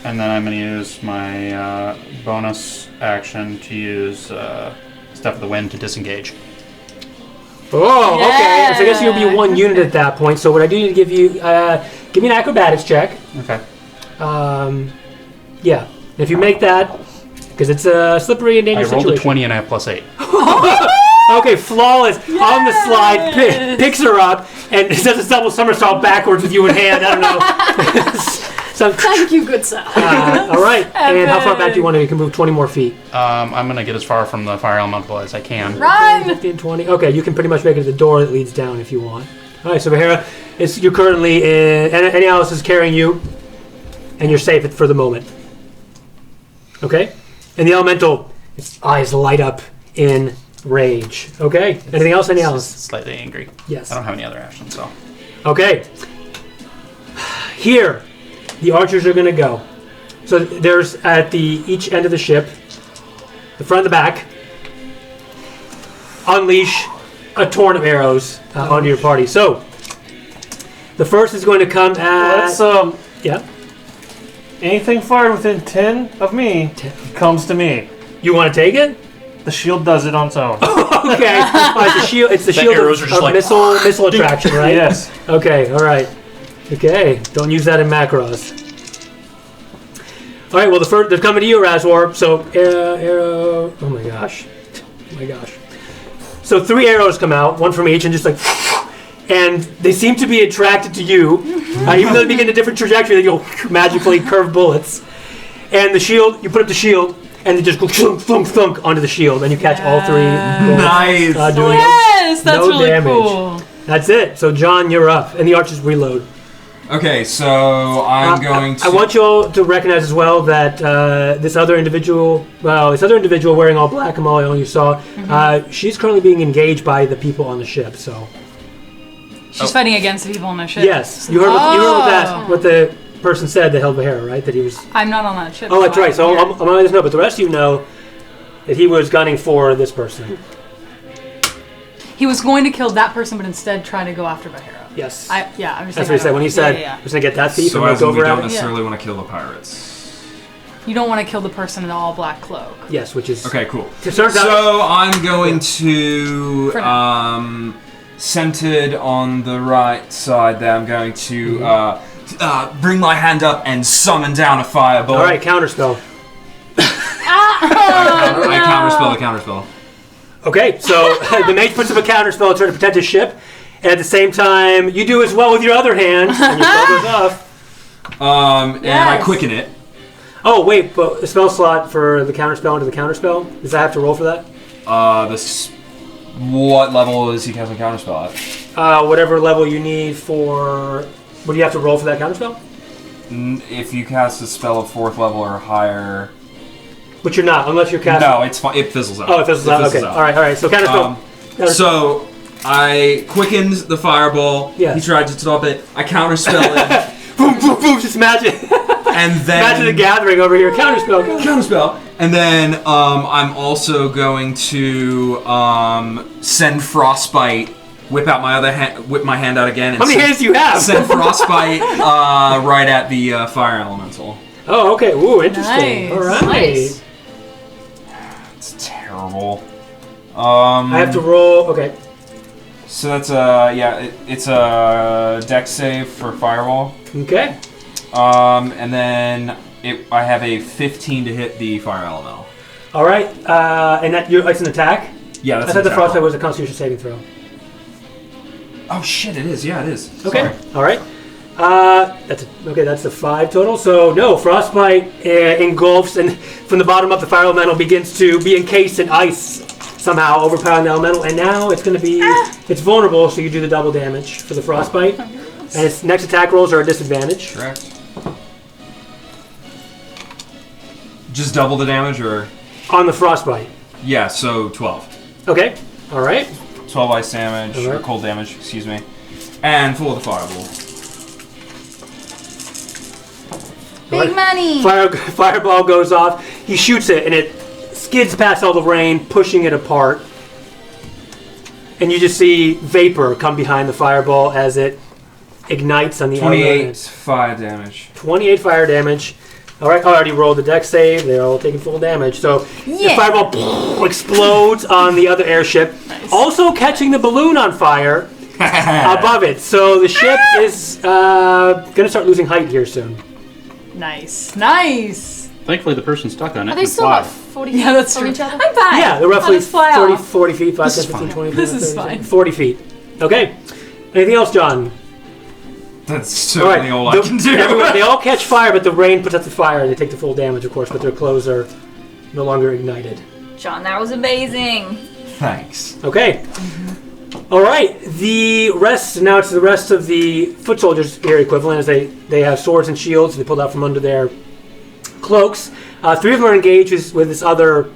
and then I'm going to use my bonus action to use Step of the Wind to disengage. Oh, okay. So I guess you'll be one unit at that point. So what I do need to give you, give me an acrobatics check. Okay. Yeah. If you make that, because it's a slippery and I dangerous rolled a situation. 20 and I have +8. Okay, flawless. On the slide, picks her up, and does a double somersault backwards with you in hand. I don't know. So, Thank you, good sir. all right. And how far back do you want to? You can move 20 more feet. I'm going to get as far from the fire elemental as I can. Run! 15, 20. Okay, you can pretty much make it to the door that leads down if you want. All right, so Vahera, you're currently in. Any else is carrying you, and you're safe for the moment. Okay? And the elemental, its eyes light up in rage. Okay. Anything else? Anything else? Slightly angry. Yes. I don't have any other actions, so. Okay. Here, the archers are going to go. So there's at each end of the ship, the front and the back, unleash a torrent of arrows onto your party. So the first is going to come at... Let's, yeah. anything fired within 10 of me comes to me. You want to take it? The shield does it on its own. Okay. All right, the shield. It's the shield arrows are just of like- missile attraction, right? Yes. Okay. All right. Okay. Don't use that in Macross. All right. Well, they're coming to you, Razor. So arrow. Oh my gosh. Oh my gosh. So 3 arrows come out, one from each, and just like, and they seem to be attracted to you, even though they begin a different trajectory. They go magically curved bullets, and the shield. You put up the shield. And they just go thunk, thunk, thunk onto the shield, and you catch all 3 bullets. Nice. Doing Yes, that's no really damage. cool. That's it. So, John, you're up. And the archers reload. Okay, so I'm going to. I want you all to recognize as well that this other individual wearing all black, Amalia, you saw, she's currently being engaged by the people on the ship, so. She's fighting against the people on the ship. Yes. You heard what the person said that held Vahera, right? That he was... I'm not on that ship. Oh, that's right. So yeah. Amalia doesn't know, but the rest of you know that he was gunning for this person. He was going to kill that person, but instead try to go after Vahera. Yes. I'm just That's saying what he said. When he said yeah. he was going to get that thief So and as look in we over don't at it. necessarily want to kill the pirates. You don't want to kill the person in the all black cloak. Yes, which is... Okay, cool. It turns out... So I'm going to For now. centered on the right side there. I'm going to bring my hand up and summon down a fireball. All right, counterspell. I counterspell the counterspell. Okay, so the mage puts up a counterspell to try to protect his ship, and at the same time, you do as well with your other hand, and your spell goes off. And I quicken it. Oh, wait, but the spell slot for the counterspell into the counterspell? Does that have to roll for that? What level is he casting counterspell at? Whatever level you need for... What do you have to roll for that counterspell? If you cast a spell of 4th level or higher... But you're not, unless you're casting... No, it's fine. It fizzles out. Oh, it fizzles out. Okay, all right. So counterspell. So I quickened the fireball. Yes. He tried to stop it. I counterspell it. Boom, boom, boom, just magic. And then... Magic the Gathering over here. Counterspell. Counterspell. And then I'm also going to send Frostbite, whip my hand out again. And How many hands do you have? Send Frostbite right at the fire elemental. Oh, okay. Ooh, interesting. Nice. All right. Nice. It's terrible. I have to roll... Okay. So that's it's a dex save for fireball. Okay. And then I have a 15 to hit the fire elemental. All right. And it's an attack? Yeah, that's I thought an the attack frostbite roll. was a constitution saving throw. Oh shit! It is. Yeah, it is. Okay. Sorry. All right. That's the 5 total. So no, frostbite engulfs, and from the bottom up, the fire elemental begins to be encased in ice somehow, overpowering the elemental. And now it's going to be it's vulnerable, so you do the double damage for the frostbite. And its next attack rolls are a disadvantage. Correct. Just double the damage, or On the frostbite. yeah, so 12. Okay. All right. 12 ice damage, All right. or cold damage, excuse me. And full of the fireball. Big money! Fireball goes off. He shoots it, and it skids past all the rain, pushing it apart. And you just see vapor come behind the fireball as it ignites on the other 28 end. fire damage. 28 fire damage. All right, I already rolled the dex save. They're all taking full damage. So the fireball explodes on the other airship, also catching the balloon on fire above it. So the ship is going to start losing height here soon. Nice. Nice. Thankfully, the person stuck on it Are they can still fly. about 40 Yeah, that's from true. each other? I'm fine. Yeah, they're roughly I'll just fly 30, off. 40 feet, 5, This 10, is 15, fine. 20, This is 30, fine. 40 feet. Okay. Anything else, John? That's certainly all I can do. They all catch fire, but the rain puts out the fire. They take the full damage, of course, but their clothes are no longer ignited. John, that was amazing. Thanks. Okay. All right. Now it's the rest of the foot soldiers here equivalent, as they have swords and shields they pulled out from under their cloaks. 3 of them are engaged with this other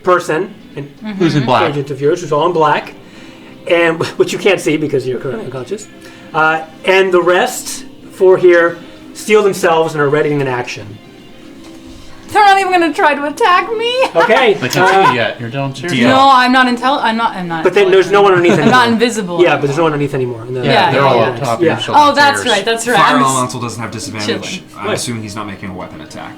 person. an Who's in black? agent of yours who's all in black, and which you can't see because you're currently unconscious. And the rest 4 here steel themselves and are readying an action. They're not even going to try to attack me. Okay. They can't see you yet. You're down serious. No, I'm not I'm not. But then there's no one underneath anymore. I'm not invisible. Yeah, but there's no one underneath anymore. Yeah, they're all up yeah. top. Yeah. You're Oh, that's right. That's right. Fire I'm elemental doesn't have disadvantage. chilling. I'm assuming he's not making a weapon attack.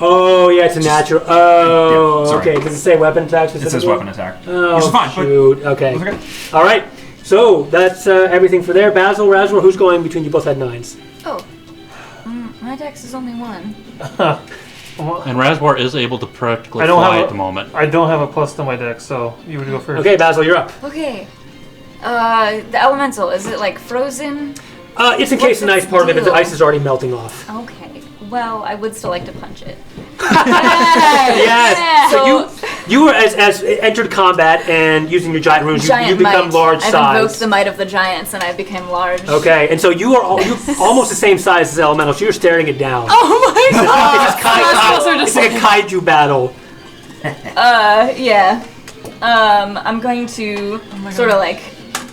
Oh, yeah, it's a natural. Oh, Yeah, sorry. okay. Does it say weapon attack It specifically? says weapon attack. Oh, Which is fine. shoot. Okay. Okay. All right. So that's everything for there. Basil, Razor, who's going between you? Both had 9s. Oh. My dex is only 1. And Razwar is able to practically I don't fly have at the moment. I don't have a plus to my dex, so you would go first. Okay, Basil, you're up. Okay. The elemental, is it like frozen? It's encased in What's ice part of it, but the deal? ice is already melting off. Okay. Well, I would still like to punch it. Yes. So, So you were as entered combat and using your giant runes, you giant become might. large I've size. invoked the might of the giants, and I became large. Okay, and so you are almost the same size as Elemental, so you're staring it down. Oh my god! It's just closer to it's like a kaiju battle. Yeah. I'm going to sort of like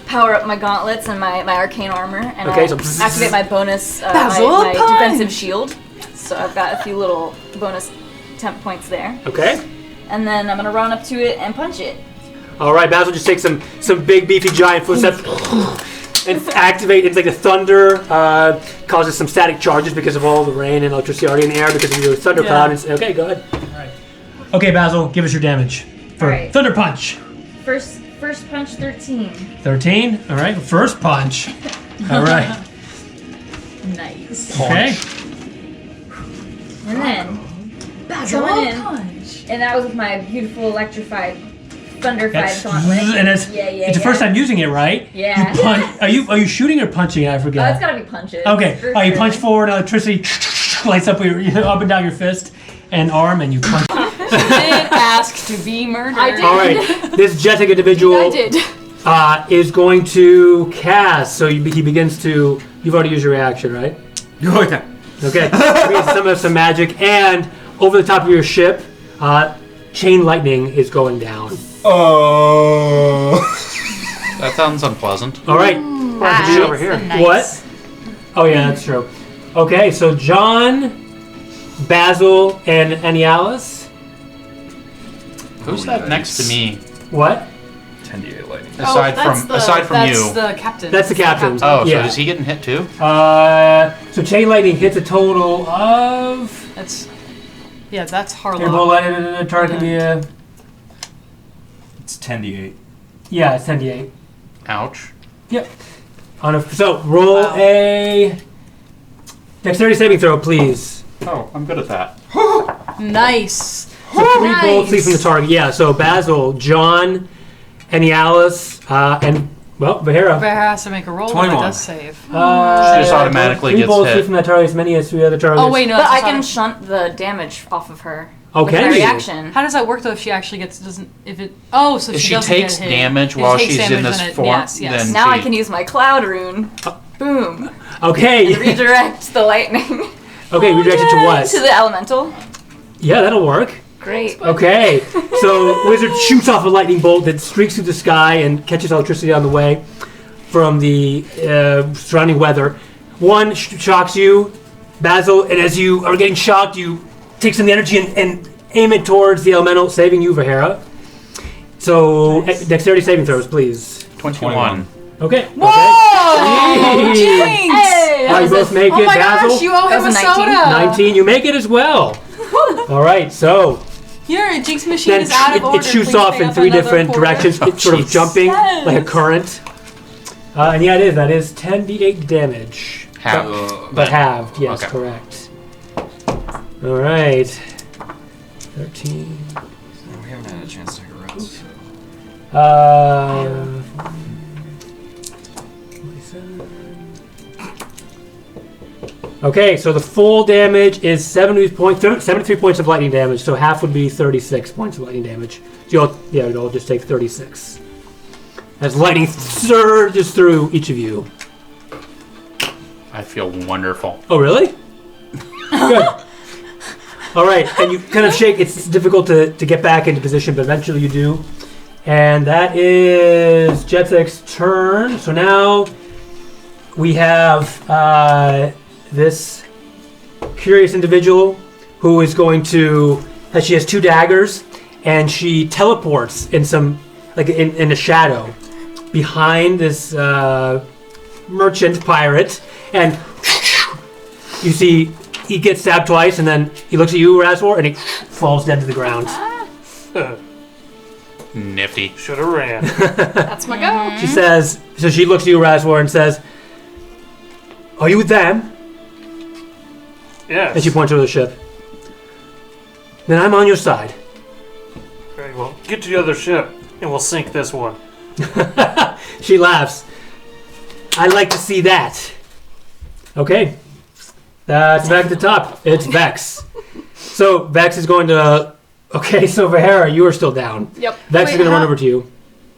power up my gauntlets and my arcane armor, and Okay, I'll so activate my bonus, Basil my punch! defensive shield. So I've got a few little bonus temp points there. Okay. And then I'm gonna run up to it and punch it. All right, Basil just takes some big beefy giant footsteps and activate. It's like the thunder causes some static charges because of all the rain and electricity already in the air because of your thundercloud. Yeah. Okay, go ahead. All right. Okay, Basil, give us your damage for All right. thunder punch. First punch, 13. 13. All right, first punch. All right. Nice. Okay. And then going in, and that was with my beautiful electrified, thunderfied That's, gauntlet. and it's the first time using it, right? Yeah. You punch. Are you shooting or punching? I forget. It's gotta be punches. Okay. for You sure. punch forward, electricity lights up up and down your fist and arm, and you punch. Did ask to be murdered. I did. All right. This jetic individual I did. is going to cast. So he begins to. You've already used your reaction, right? Okay. Okay. He begins to summon some magic, and over the top of your ship, chain lightning is going down. Oh. That sounds unpleasant. All right. That's over here. nice. What? Oh yeah, that's true. Okay, so John, Basil, and Anialis. Who's that next to me? What? 10d8 lightning. Aside from That's you. the captain. That's the captain. Oh, Yeah. so is he getting hit too? So chain lightning hits a total of. That's that's Your Harlow. bullet target can be a. It's 10d8. Yeah, it's 10d8. Ouch. Yep. So roll a dexterity saving throw, please. Oh, I'm good at that. Nice. So 3 bullets leave from the target. Yeah. So Basil, John, Anialis, and Vahera. Vahera has to make a roll. 21. But it does save. She just automatically 3 gets bullets leave hit. from that target as many as 3 other targets. Oh wait, no. But that's I not- can shunt the damage off of her. Oh, with can my you? reaction. How does that work though? If she actually doesn't. So If she she doesn't takes get hit. damage If she while takes she's in damage, this then it- form, yes. then- Now I she- can use my cloud rune. Boom. Okay. Redirect the lightning Okay, redirect it to what? to the elemental. Yeah, that'll work. Great. Okay, so Wizard shoots off a lightning bolt that streaks through the sky and catches electricity on the way from the surrounding weather. One shocks you, Basil, and as you are getting shocked, you take some of the energy and aim it towards the elemental, saving you, Vahera. So, dexterity saving throws, please. 21. Okay. Whoa! Okay. Jinx! All right, you both make Oh it, my Basil. gosh, you owe him That a was a 19. soda. 19, you make it as well. All right, so Your Jinx machine then is out of order. it shoots Please off pay in up 3 another different quarter. directions. It's sort of jeez. jumping Yes. like a current. And yeah, it is. That is 10d8 damage. Half. But halved, yes, Okay. correct. All right. 13. We haven't had a chance to take a rest. 47. Okay, so the full damage is 73 points of lightning damage, so half would be 36 points of lightning damage. So you'll just take 36. As lightning surges through each of you. I feel wonderful. Oh, really? Good. All right, and you kind of shake. It's difficult to get back into position, but eventually you do. And that is Jetek's turn. So now we have this curious individual who is going to. She has 2 daggers, and she teleports in some in a shadow behind this merchant pirate, and you see he gets stabbed twice, and then he looks at you, Razor, and he falls dead to the ground. Nifty. Should have ran. That's my go. She says, so she looks at you, Razor, and says, "Are you with them?" Yes. And she points over the ship. Then I'm on your side. Very well. Get to the other ship, and we'll sink this one. She laughs. I'd like to see that. Okay. That's back at the top. It's Vex. So Vex is going to. Okay, so Vahera, you are still down. Yep. Vex is Wait, going to run how- over to you.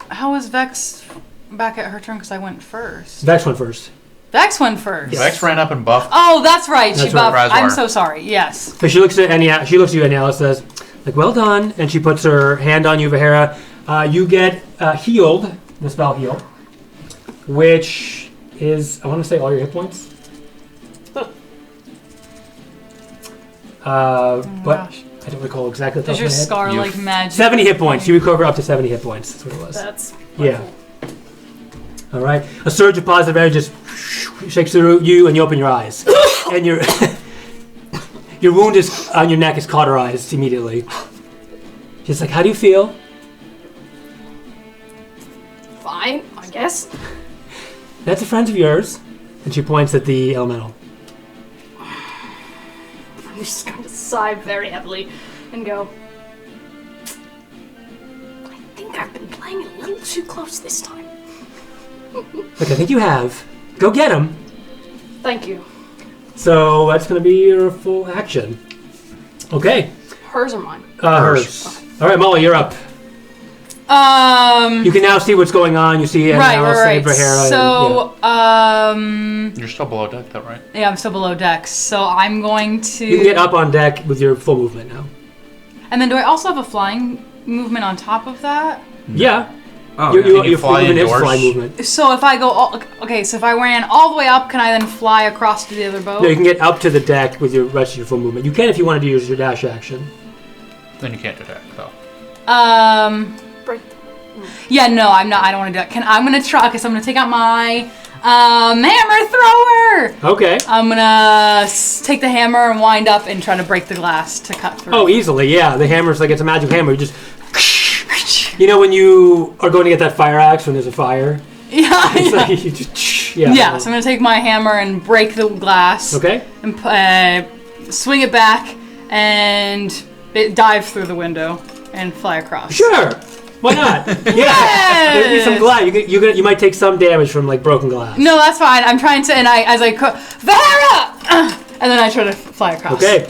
How was Vex back at her turn? Because I went first. Vex went first. Vex went first. Yes. Vex ran up and buffed. Oh, that's right. That's She buffed. right. I'm Razor. so sorry. Yes. So she looks at Anya. She looks at you, Anya, says, "Like, well done." And she puts her hand on you, Vahera. You get healed. The spell heal, which is I want to say all your hit points. But Gosh. I don't recall exactly. Does your scar You- like magic? 70 hit points. You recover up to 70 hit points. That's what it was. That's Yeah. All right. A surge of positive energy just shakes through you, and you open your eyes, and your your wound is on your neck is cauterized immediately. She's like, "How do you feel?" fine, I guess. "That's a friend of yours," and she points at the elemental. I'm just going to sigh very heavily and go, I think I've been playing a little too close this time. Like, I think you have. Go get him. Thank you. So that's going to be your full action. Okay. Hers or mine? Hers. All right, Molly, you're up. Um. You can now see what's going on. You see Right. Vahera. So, You're still below deck, though, right? yeah, I'm still below decks. So I'm going to. You can get up on deck with your full movement now. And then do I also have a flying movement on top of that? Yeah. Oh, Your yeah. Can you fly movement is indoors? fly movement. So if I go okay, so if I ran all the way up, can I then fly across to the other boat? No, you can get up to the deck with your rest of your full movement. You can if you wanted to use your dash action. Then you can't attack, though. Break. Yeah, no, I'm not. I don't want to do that. I'm gonna try. Okay, so I'm gonna take out my hammer thrower. Okay. I'm gonna take the hammer and wind up and try to break the glass to cut through. Oh, easily, yeah. The hammer's like it's a magic hammer. You just, you know, when you are going to get that fire axe when there's a fire. yeah. It's Yeah. like you just, yeah. Yeah, so I'm gonna take my hammer and break the glass. Okay. And swing it back and dive through the window and fly across. Sure. Why not? Yeah. There'll be some glass. You might take some damage from like broken glass. No, that's fine. I'm trying to, and Vahera! And then I try to fly across. Okay.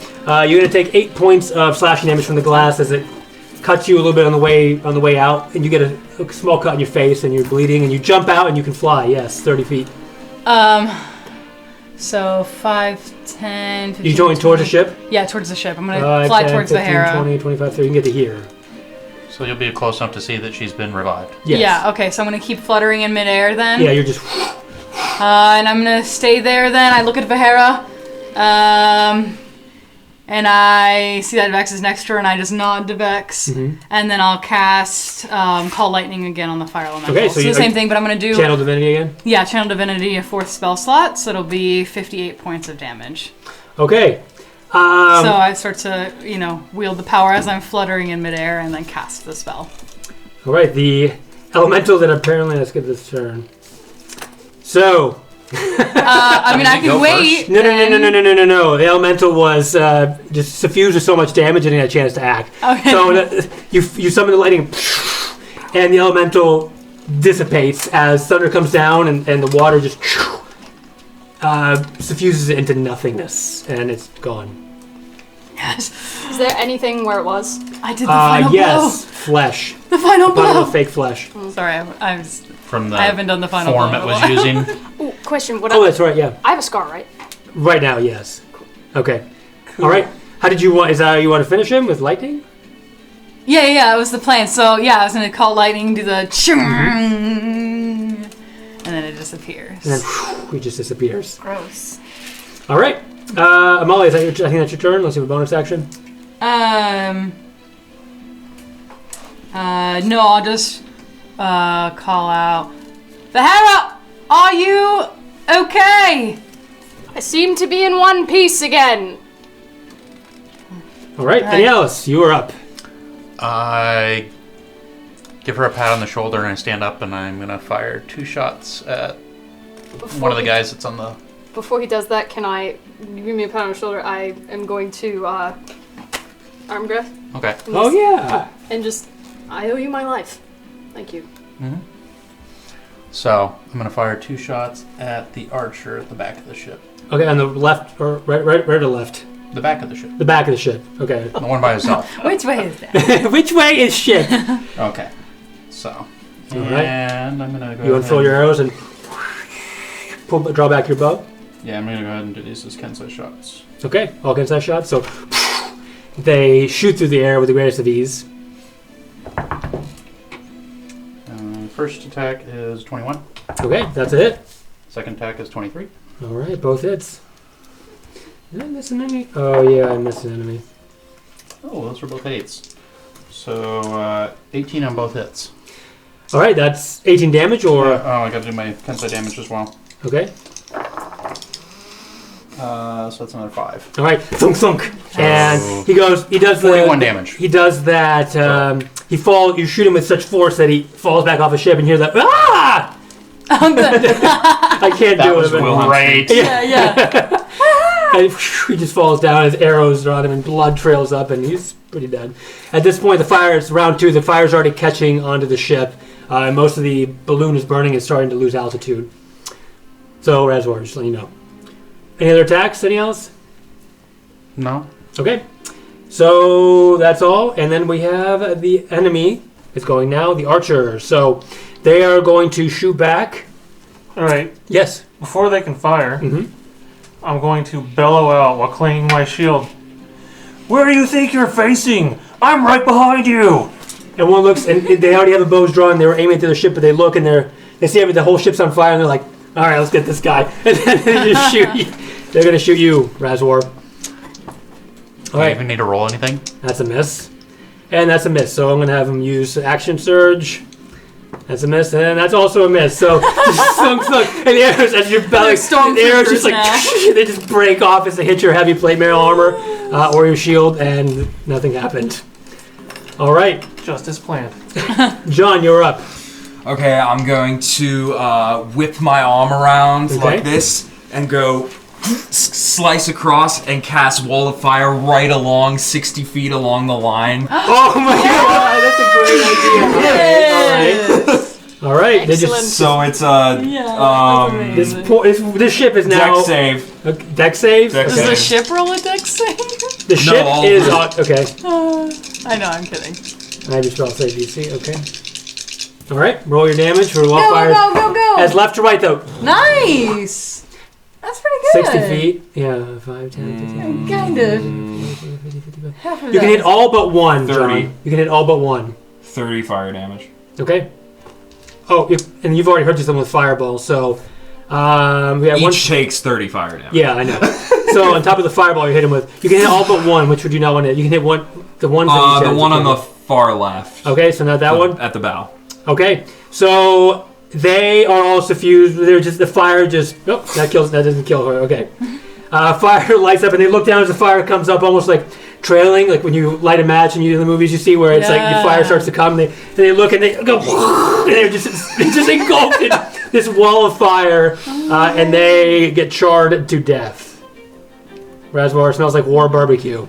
You're gonna take 8 points of slashing damage from the glass as it cuts you a little bit on the way out, and you get a small cut on your face, and you're bleeding, and you jump out, and you can fly. Yes, 30 feet. So 5, 10, 15, You going towards the 20. ship? Yeah, towards the ship. I'm gonna fly 10, towards 15, Vahera. 20, 25, 30. You can get to here. So you'll be close enough to see that she's been revived. Yes. Yeah, okay, so I'm gonna keep fluttering in midair then. Yeah, you're just. And I'm gonna stay there then. I look at Vahera. And I see that Vex is next to her, and I just nod to Vex. Mm-hmm. And then I'll cast Call Lightning again on the Fire Elemental. Okay, so the same thing, but I'm gonna do Channel Divinity again? Yeah, Channel Divinity, a 4th spell slot, so it'll be 58 points of damage. Okay. So I start to, wield the power as I'm fluttering in midair and then cast the spell. All right, the elemental that apparently, let's get this turn. So. I can go wait. first? No. The elemental was just suffused with so much damage and didn't have a chance to act. Okay. So you summon the lightning, and the elemental dissipates as thunder comes down, and the water just suffuses it into nothingness, and it's gone. Yes. Is there anything where it was? I did the final Yes, flesh. blow. The final Bottle blow. of fake flesh. Sorry, I was. From the I haven't done the final form blow it in a was while. using. Ooh, question. Oh, that's right, yeah. I have a scar, right? Right now, yes. Okay. All right. How did you want? Is that how you want to finish him with lightning? Yeah, that was the plan. So yeah, I was gonna call lightning, do the and then it disappears. And then he just disappears. Gross. All right, Amalia, I think that's your turn. Let's see a bonus action. No, I'll just call out. Vahera, are you okay? I seem to be in one piece again. All right, and Alice, you are up. I give her a pat on the shoulder and I stand up and I'm gonna fire 2 shots at one of the guys that's on the. Before he does that, can I give me a pat on the shoulder? I am going to arm grasp. Okay. Oh yeah. And just, I owe you my life. Thank you. Mm-hmm. So I'm gonna fire 2 shots at the archer at the back of the ship. Okay, on the left or right to left. The back of the ship. The back of the ship. Okay. The one by himself. Which way is that? Which way is ship? Okay. So. right. And I'm gonna go. You unfurl your arrows and draw back your bow. Yeah, I'm gonna go ahead and do these as Kensei shots. Okay, all Kensei shots. So they shoot through the air with the greatest of ease. First attack is 21. Okay, that's a hit. Second attack is 23. All right, both hits. Did I miss an enemy? Oh yeah, I missed an enemy. Oh, those were both 8s. So 18 on both hits. All right, that's 18 damage, or I gotta do my Kensei damage as well. okay. So that's another 5. All right, thunk thunk, and he does the 41 damage. He does that. He falls. You shoot him with such force that he falls back off the ship, and you hear that. Ah! I can't That do was it. but- great. Yeah. And he just falls down. His arrows are on him, and blood trails up, and he's pretty dead. At this point, the fire is round 2. The fire's already catching onto the ship, and most of the balloon is burning and starting to lose altitude. So, Razor, just let you know. Any other attacks? Any else? No. Okay. So that's all, and then we have the enemy is going now. The archer. So they are going to shoot back. All right. Yes. Before they can fire, Mm-hmm. I'm going to bellow out while clanging my shield. Where do you think you're facing? I'm right behind you. And one looks, and they already have the bows drawn. They were aiming at the ship, but they look and they see the whole ship's on fire, and they're like, "All right, let's get this guy." And then they just shoot you. They're gonna shoot you, Razor. All Do you right, even need to roll anything? that's a miss, and that's a miss. So I'm gonna have him use action surge. That's a miss, and that's also a miss. So just slunk, and the arrows as you're belly, the arrows just like they just break off as they hit your heavy plate mail armor or your shield, and nothing happened. All right, Just as planned. John, you're up. Okay, I'm going to whip my arm around Okay. like this and go slice across and cast Wall of Fire right along 60 feet along the line. Oh my god, that's a great idea. All right. They Excellent. just So it's this ship is now deck save. Deck save. Deck Does save. the ship roll a deck save? The ship all is of okay. I know, I'm kidding. I just spell save DC. Okay. All right. Roll your damage for Go, wildfire. go! As left to right though. Nice! That's pretty good. 60 feet. Yeah. 5, 10, 15. Kind of. You can hit all but one. 30. John. You can hit all but one. 30 fire damage. Okay. Oh, and you've already hurt yourself with fireball. So we have Each one. takes 30 fire damage. Yeah, I know. So on top of the fireball you hit him with, you can hit all but one. Which would you not want to hit? You can hit one. The ones that you The said one you on can the hit. far left. Okay, so not that one. At the bow. Okay, so they are all suffused. They're just the fire just. Oh, that doesn't kill her. Okay, fire lights up, and they look down as the fire comes up, almost like trailing, like when you light a match and you in the movies you see where it's like the fire starts to come. And they look and they go, and they're just engulfed in this wall of fire, and they get charred to death. Rasmar smells like war barbecue.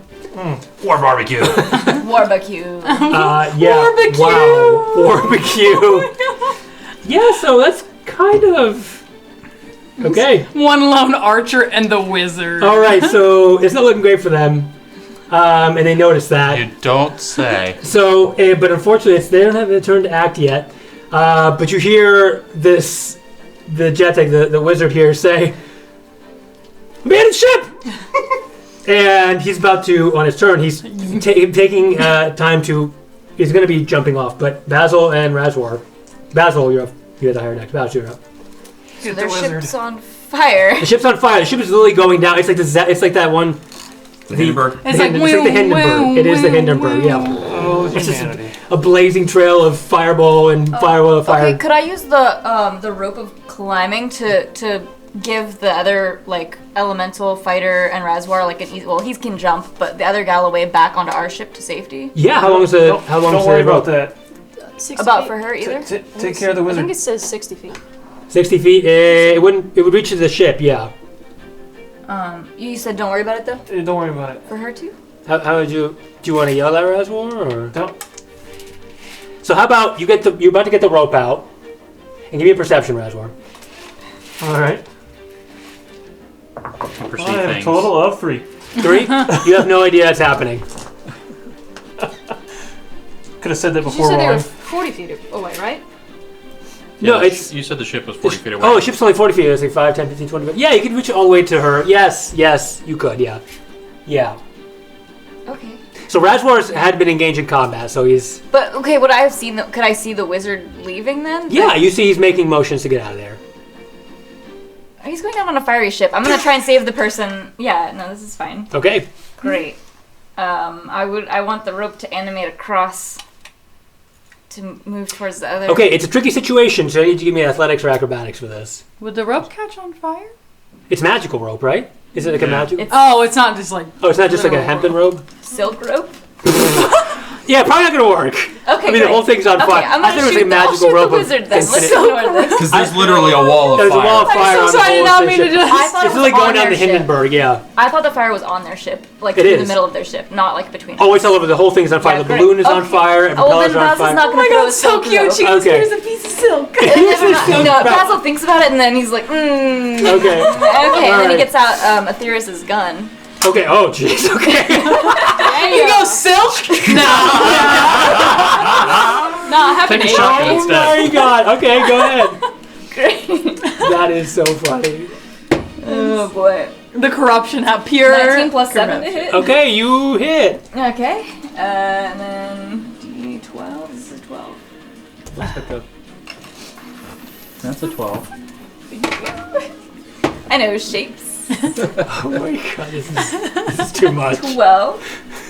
War barbecue. Barbecue. Yeah. Barbecue! Wow. Barbecue. Yeah, so that's kind of okay. One lone archer and the wizard. All right, so it's not looking great for them, and they notice that. You don't say. So, but unfortunately, they don't have a turn to act yet. But you hear the Jetag, the wizard here, say, "Abandoned ship! And he's about to, on his turn, he's taking time to. He's going to be jumping off, but Basil and Razwar. Basil, you're up. You have the higher next. Basil, you're up. So their ship's on fire. The ship's on fire. The ship is literally going down. It's like it's like that one. The Hindenburg. It's like the Hindenburg. It is the Hindenburg. Yeah. Oh, It's just humanity. a blazing trail of fireball and fire. Okay, could I use the rope of climbing to give the other like elemental fighter and Razwar like an easy? Well, he can jump, but the other Galloway back onto our ship to safety. Yeah. How long is the? How long is Don't worry the rope? about that. 60 About feet. for her either. Take care of the I wizard. think it says 60 feet. 60 feet. It wouldn't. It would reach the ship. Yeah. You said don't worry about it though. Don't worry about it. For her too. How would you? Do you want to yell at Razwar or? Don't. So how about you're about to get the rope out, and give me a perception, Razwar. All right. You perceive I have a things. total of 3. 3. You have no idea it's happening. Could have said that You before said they were rolling. 40 feet away, right? No, Yeah, it's. You said the ship was 40 feet away. Oh, the ship's only 40 feet. It's like 5, 10, 15, 20. Yeah, you could reach it all the way to her. Yes, you could. Yeah. Okay. So Razwar had been engaged in combat, so he's. But okay, would I have seen? Could I see the wizard leaving then? Yeah, you see he's making motions to get out of there. He's going down on a fiery ship. I'm gonna try and save the person. Yeah, no, this is fine. Okay. Great. I want the rope to animate across to move towards the other. Okay, it's a tricky situation, so I need you to give me athletics or acrobatics for this. Would the rope catch on fire? It's magical rope, right? Is it like a Yeah. magic? Oh, it's not just like. Oh, it's not just like a literal hempen robe? Silk rope. Yeah, probably not gonna work. Okay. I mean, the great. whole thing's on Okay, fire. I'm I gonna thought it was like a shoot I'll magical shoot rope the of wizard then. Let's infinite- ignore this. Because there's literally a wall of There's a fire. wall of fire so on sorry, the I whole did not mean to station. just. I thought It's it was like going on down their the ship. Hindenburg, yeah. I thought the fire was on their ship, like It through is. the middle of their ship, not like between. Oh, it's all over. The whole thing's on fire. Yeah, The great. balloon is on Okay. fire. And Oh, well, propellers then are on Basil's fire. not Oh gonna my throw god, a it's so silk cute. rope. She goes, Okay. here's a piece of silk. No, Basil thinks about it and then he's like, Okay. Okay, and then Alright. he gets out Aetheris's gun. Okay. Oh, jeez. Okay. You go silk? No. Nah, have Take an a 8. shotgun Oh instead. my god. Okay, go ahead. Great. That is so funny. Oh boy. The corruption have pure. 19 plus 7 to corruption. hit. Okay, you hit. Okay. And then D12. This is 12. That's a 12. I know shapes. Oh my god, this is too much. 12.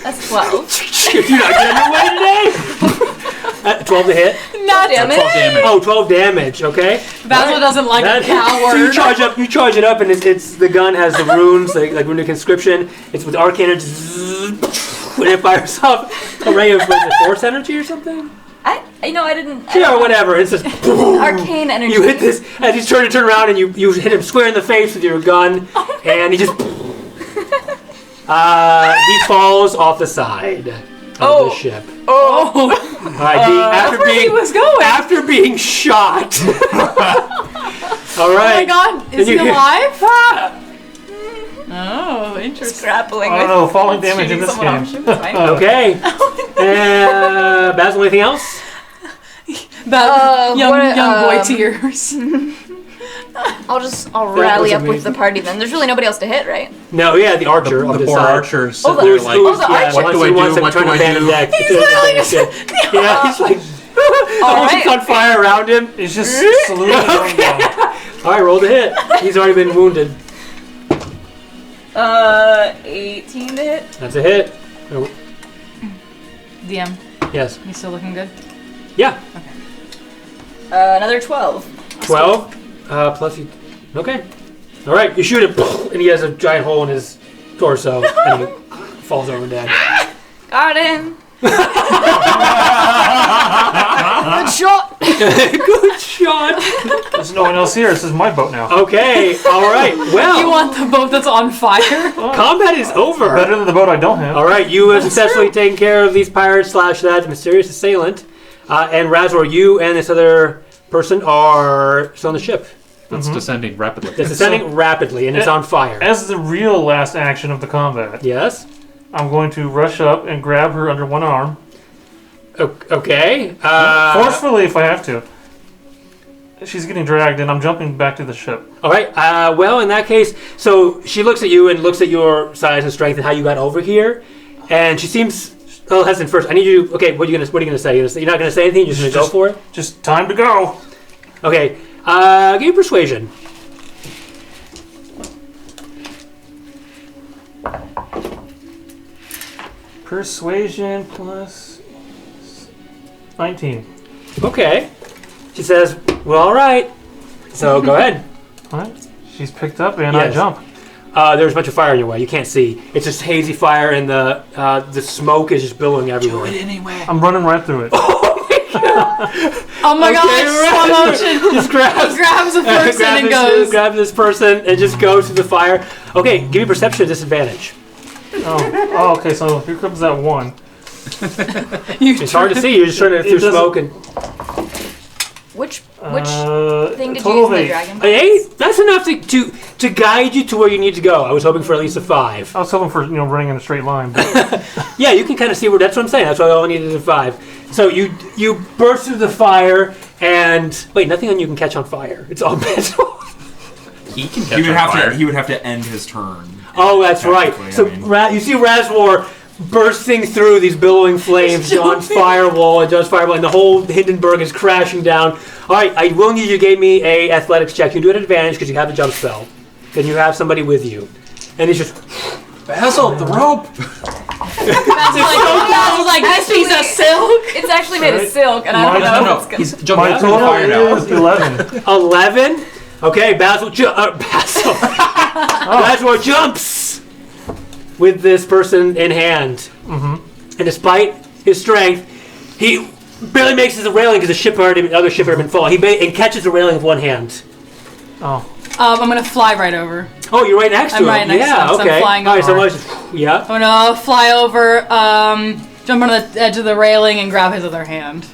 That's 12. You're not getting away today. 12 to hit. Not Damn it. 12 damage. Oh, 12 damage. Okay. Basil doesn't like a So you coward. charge up. You charge it up, and it's the gun has the runes, like runic inscription. It's with arcane energy. When it fires off a ray of force energy or something. I didn't. Yeah, or whatever. It's just Arcane energy. you hit this as he's trying to turn around, and you hit him square in the face with your gun, and he just he falls off the side of the ship. Oh, All right, that's where he was going. after being shot. All Oh right. my god, is And he you- alive? Oh, interesting. grappling I don't with know, falling damage in shooting this someone game. off ship is fine. Okay. Basil, anything else? Young boy tears. I'll rally up with amazing. the party then. There's really nobody else to hit, right? No, yeah, the archer. The on poor side. archers Oh, sit there the- like, oh, the archer. What do I do? What do I do? He's yeah, he's like, All it's on fire around him. It's just saluting his own gun. All right, roll the hit. He's already been wounded. 18 to hit. That's a hit. Oh, DM, yes. he's still looking good. Yeah. Another 12. 12. Plus you. Okay. All right, you shoot him, and he has a giant hole in his torso, and he falls over dead. Got him. Good shot! Good shot. There's no one else here. This is my boat now. Okay. All right. Well, You want the boat that's on fire? combat is over. Better than the boat I don't have. All right, you have successfully taken care of these pirates / that mysterious assailant, and Razor, you and this other person are still on the ship. It's descending rapidly. It's descending rapidly, and it's on fire. As the real last action of the combat, Yes. I'm going to rush up and grab her under one arm, Okay. forcefully if I have to, She's getting dragged, and I'm jumping back to the ship. All right. Well, in that case, so she looks at you and looks at your size and strength and how you got over here, and she seems a little hesitant first. I need you. Okay, what are you gonna say? You're not gonna say anything. You're just gonna go for it. Just time to go. Okay. Give me persuasion. Persuasion plus 19. Okay. She says, "Well, all right." So go ahead. All right. She's picked up, and Yes. I jump. There's a bunch of fire in your way. You can't see. It's just hazy fire, and the smoke is just billowing everywhere. Anyway. I'm running right through it. Oh my gosh, right. slow motion. Just grabs, He grabs a person and goes. grabs this person and just goes to the fire. Okay, give me perception disadvantage. Oh, okay. So here comes that one. It's hard to see. You're just trying to through doesn't- smoke and. Which thing did you total use of in the 8. dragon? An 8? That's enough to guide you to where you need to go. I was hoping for at least a 5. I was hoping for running in a straight line. But Yeah, you can kind of see where. That's what I'm saying. That's why I only needed a 5. So you burst through the fire and wait. Nothing on you can catch on fire. It's all mental. He can catch He would on have fire. to. He would have to end his turn. Oh, that's right. Technically, So I mean- you see Razwar bursting through these billowing flames, John's firewall, and John's fireball, and the whole Hindenburg is crashing down. All right, I will need you to give me a athletics check. You do it at advantage because you have the jump spell. Then you have somebody with you, and he's just Basil, the rope. Basil's like, this piece of silk. It's actually made of silk, and I don't Mine- know if it's gonna. He's jumping my out through the total fire now. is 11. 11. Okay, Basil. Basil. Razwar jumps with this person in hand, and despite his strength, he barely makes it to the railing because the other ship had been falling. And catches the railing with one hand. Oh. I'm gonna fly right over. Oh, you're right next to I'm him. right next to yeah, him, so I'm okay. flying All right, so over. yeah. I'm gonna fly over, jump on the edge of the railing and grab his other hand.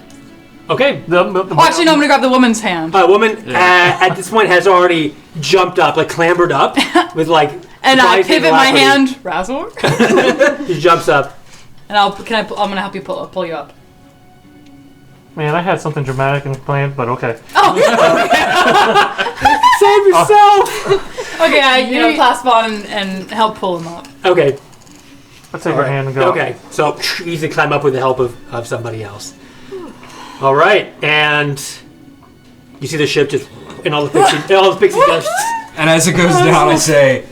Okay. Oh, actually, no, I'm gonna grab the woman's hand. A woman at this point has already jumped up, like clambered up, with like. And I surprising pivot my alacrity. hand, Razor, He jumps up. and I'm gonna help you pull you up. Man, I had something dramatic in planned, but okay. Save yourself. Okay, I clasp on and help pull him up. Okay. I'll take her hand and go. Okay. So easy climb up with the help of somebody else. All right, and you see the ship just in all the pixie dust. And as it goes down, I say,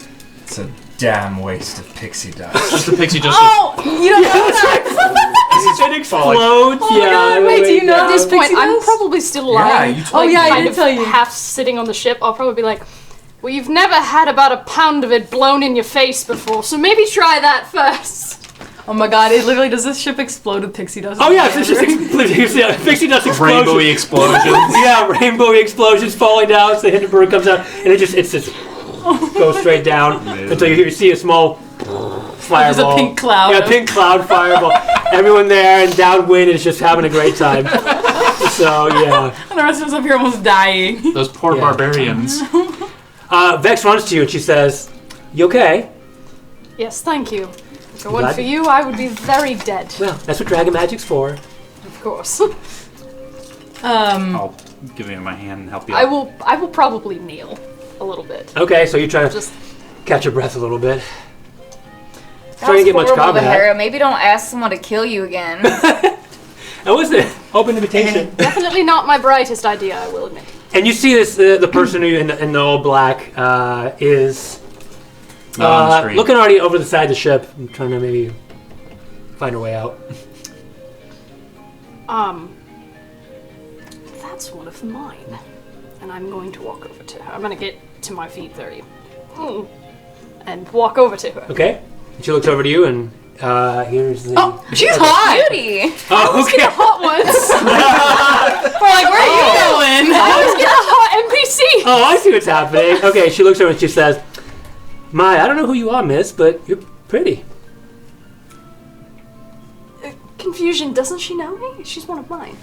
"It's a damn waste of pixie dust." Just the pixie just. Oh, you don't know that. It explodes. Oh my God, wait, do you know At this Pixie point, I'm dust? probably still Yeah, lying. you told Oh, yeah, I kind did of tell you. half sitting on the ship. I'll probably be like, well, you've never had about a pound of it blown in your face before, so maybe try that first. Oh my God! It literally does this ship explode with pixie dust? Oh yeah, it's just pixie dust explosions. Rainbowy explosions. Yeah, rainbowy explosions falling down. So the Hindenburg comes out, and it just goes straight down until you see a small fireball. There's a pink cloud. Yeah, pink cloud fireball. Everyone there and downwind is just having a great time. So yeah, And the rest of us up here almost dying. Those poor Yeah. barbarians. Vex runs to you and she says, "You okay?" Yes, thank you. If it Glad- weren't for you, I would be very dead. Well, that's what dragon magic's for. Of course. I'll give you my hand and help you I up. will probably kneel a little bit. Okay, so you try to Just catch your breath a little bit. That Trying to was get much horrible, combat. Vahera. Maybe don't ask someone to kill you again. That was an open invitation. definitely not my brightest idea, I will admit. And you see this, the person who in the all black is Not on the screen. looking already over the side of the ship and trying to maybe find her way out. That's one of mine. And I'm going to walk over to her. I'm going to get to my feet 30. And walk over to her. Okay? And she looks over to you and here's the... Oh, she's hot. Beauty. Oh, okay. Hot ones! We're like, where are you going? I always get a hot NPC! Oh, I see what's happening. Okay, she looks over and she says, "My, I don't know who you are, miss, but you're pretty." Confusion, doesn't she know me? She's one of mine.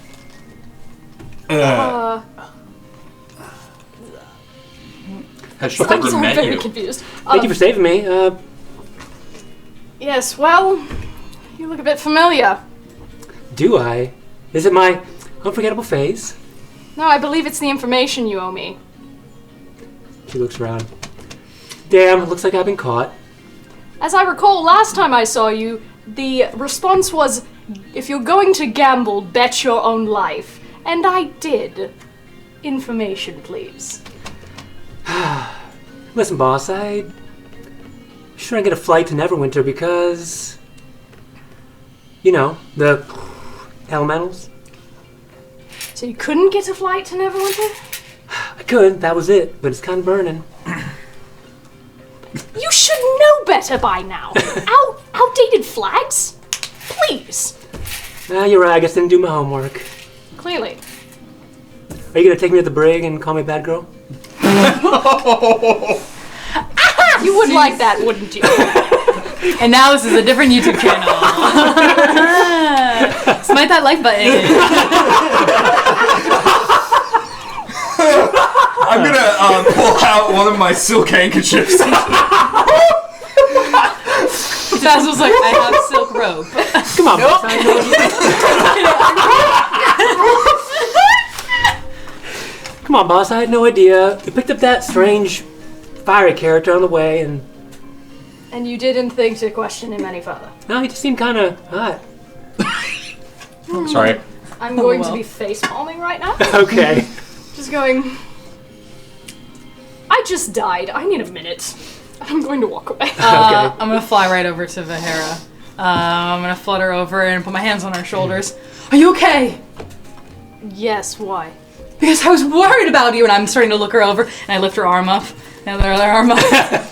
Has she Thank ever I'm met very you? confused. Thank you for saving me. Yes, well, you look a bit familiar. Do I? Is it my unforgettable phase? No, I believe it's the information you owe me. She looks around. Damn, looks like I've been caught. As I recall, last time I saw you, the response was, if you're going to gamble, bet your own life. And I did. Information, please. Listen, boss, I was trying to get a flight to Neverwinter because, you know, the elementals. So you couldn't get a flight to Neverwinter? I could, that was it, but it's kind of burning. You should know better by now. Outdated flags? Please. You're right, I guess I didn't do my homework. Clearly. Are you gonna take me to the brig and call me bad girl? You would like that, wouldn't you? And now this is a different YouTube channel. Smite that like button. I'm gonna pull out one of my silk handkerchiefs. Basil's like, I have silk rope. Come on, boss. I know you- Come on, boss. I had no idea. We picked up that strange fiery character on the way, and And you didn't think to question him any further. no, he just seemed kind of hot. Sorry. I'm going well. to be face palming right now. Okay. Just going. I just died. I need a minute. I'm going to walk away. Okay. I'm gonna fly right over to Vahera. I'm gonna flutter over and put my hands on her shoulders. Are you okay? Yes, why? Because I was worried about you, and I'm starting to look her over, and I lift her arm up, and the other arm up.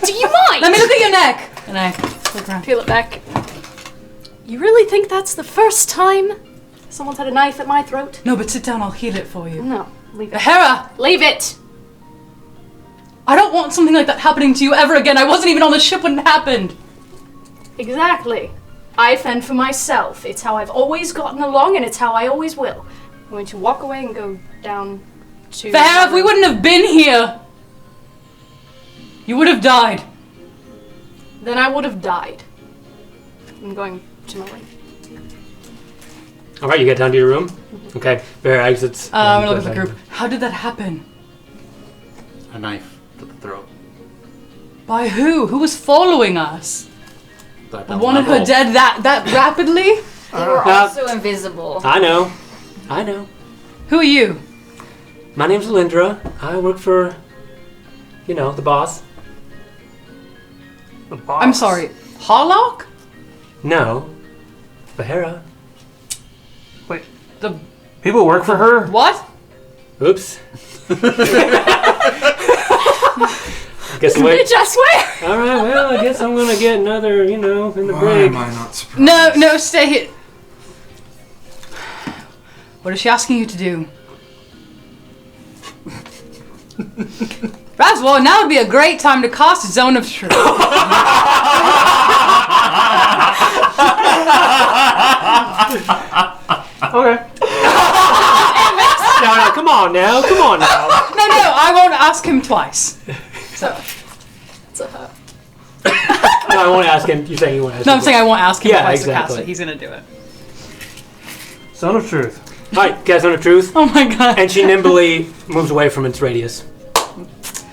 Do you mind? Let me look at your neck! And I look around. Peel it back. You really think that's the first time someone's had a knife at my throat? No, but sit down, I'll heal it for you. No, leave it. Vahera! Leave it! I don't want something like that happening to you ever again. I wasn't even on the ship when it happened. Exactly. I fend for myself. It's how I've always gotten along, and it's how I always will. I'm going to walk away and go down to... Vahera, if we wouldn't have been here, you would have died. Then I would have died. I'm going to my room. All right, you get down to your room. Okay. Bear exits. I'm gonna look at the group. How did that happen? A knife to the throat. By who? Who was following us? That I wanted her dead that rapidly? They were also invisible. I know. Who are you? My name's Lindra. I work for, you know, the boss. The boss. I'm sorry. Harlock? No. Vahera. Wait, The people work for her? what? Oops. Guess what? Bitch, I swear! Alright, well, I guess I'm gonna get another, you know, in the Why brig. am I not surprised? No, stay here. What is she asking you to do? Raswell, now would be a great time to cast Zone of Truth. Okay. No, come on now. No, I won't ask him twice. So, It's a her. No, I won't ask him. You're saying you won't ask him. no, I'm saying I won't ask him Yeah, twice to exactly. cast it. He's gonna do it. Son of truth. Alright, guys, on the truth. Oh my god. And she nimbly moves away from its radius.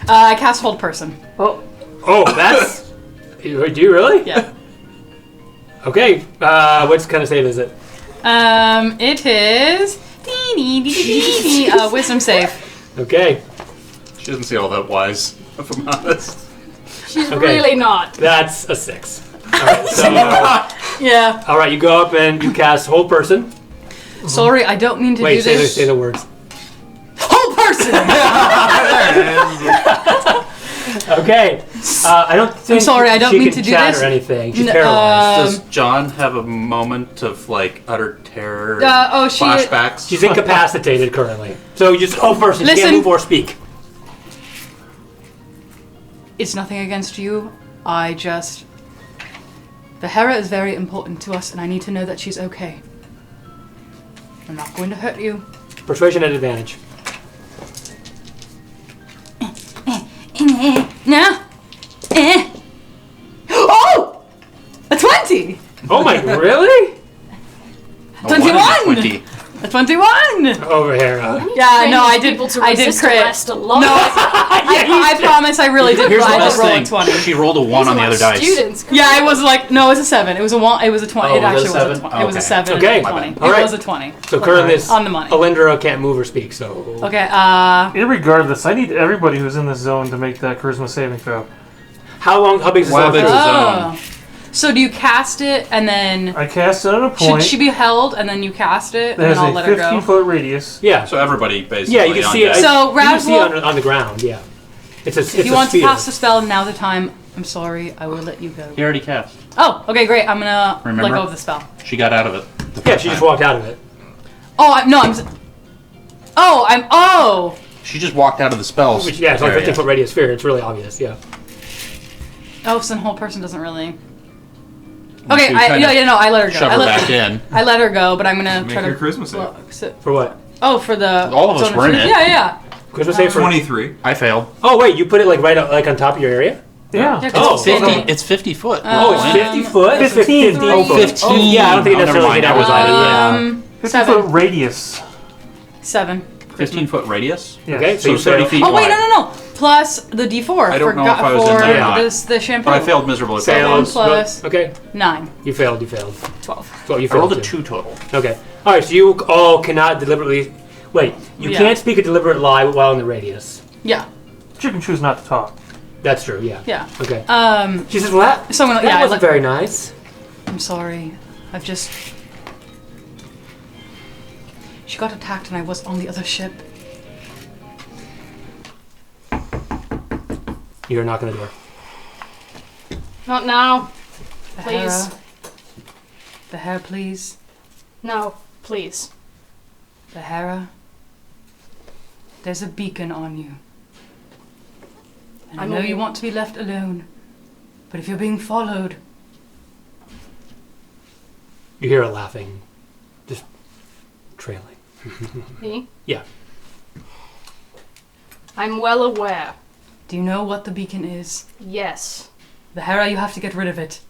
I cast Hold Person. Oh, that's... Do you really? Yeah. Okay, what kind of save is it? It is Wisdom save. Okay, She doesn't seem all that wise, if I'm honest. She's Okay. really not. that's a 6. Alright, so... Yeah. Alright, you go up and you cast Whole Person. Sorry, I don't mean to Wait, do say this. the words. Whole Person. Okay, I don't think sorry, I don't she mean can to do chat this. or anything. She's N- paralyzed. Does John have a moment of like utter terror? She- Flashbacks. She's incapacitated currently. So you just Whole Person. She Listen. can't move or speak. It's nothing against you. Vahera is very important to us, and I need to know that she's okay. I'm not going to hurt you. Persuasion at advantage. No. Oh! A 20! Oh my, really? A 1 and a 21! 20. A A 21. Over here. Yeah, Train no, these I did. people to I did resist crit. arrest a lot. No, I promise, I really did. Here's the I best did roll a thing. 20. She rolled a 1 on the other dice. Students. Yeah, it was like no, it was a 7. It was a 1. It was a 20. Oh, it was it actually a was a 7? 20. It was a Okay. 7. Okay. And a 20. All right. It was a 20. So currently this On the money. Alindra can't move or speak, so... Okay. Irregardless, I need everybody who's in this zone to make that charisma saving throw. How big is this Wow, zone? big for? is it? Oh. So do you cast it and then I cast it at a should point she be held and then you cast it and that then has I'll a let her go? 15-foot radius. Yeah. So everybody basically. Yeah, you can on see it. deck. So, you can see Raz it on the ground, yeah. It's a If you want to sphere. cast the spell, now the time. I'm sorry, I will let you go. He already cast. Oh, okay, great. I'm gonna Remember? let go of the spell. She got out of it. the Yeah, first she just time. walked out of it. Oh, Oh! She just walked out of the spells. Which, yeah, it's like a area. 15-foot radius sphere. It's really obvious, yeah. Oh, so the whole person doesn't really. So Okay, you kind of I let her go. Shove her back in. I let her go, but I'm gonna Make try your to. charisma save. For what? Oh, for the. All of us zone were in truth? it. Yeah. Christmas save for... 23. I failed. Oh, wait, you put it like right up, like on top of your area? Yeah. Yeah, 'cause Oh, it's 50. 50. It's 50 foot. Oh, it's 50 foot? 15. Oh, 15. Oh, yeah, I don't think it Oh, never necessarily mind. that was I was either, 50-foot 7. radius. 7. 15 foot radius. Yes. Okay, so So you 30 failed. feet Oh wait, wide. no. Plus the D4 I don't for know if I was in for there or not. the shampoo. But I failed miserably. So Failed. 1 plus Okay, 9, you failed. 12. Well, you I failed rolled a too. 2 total. Okay. All right, so you all cannot deliberately... Wait, you Yeah. can't speak a deliberate lie while in the radius. Yeah. But you can choose not to talk. That's true, yeah. Yeah. Okay. Um. She says, well, that, So I'm gonna. that Yeah. I wasn't let, very nice. I'm sorry. I've just. She got attacked and I was on the other ship. You're knocking the door. Not now. Please. Vahera. Vahera, please. No, please. Vahera. There's a beacon on you. And I I'm know aware. you want to be left alone. But if you're being followed, You hear her laughing. Just trailing. Me? Yeah. I'm well aware. do you know what the beacon is? Yes. Vahera, you have to get rid of it.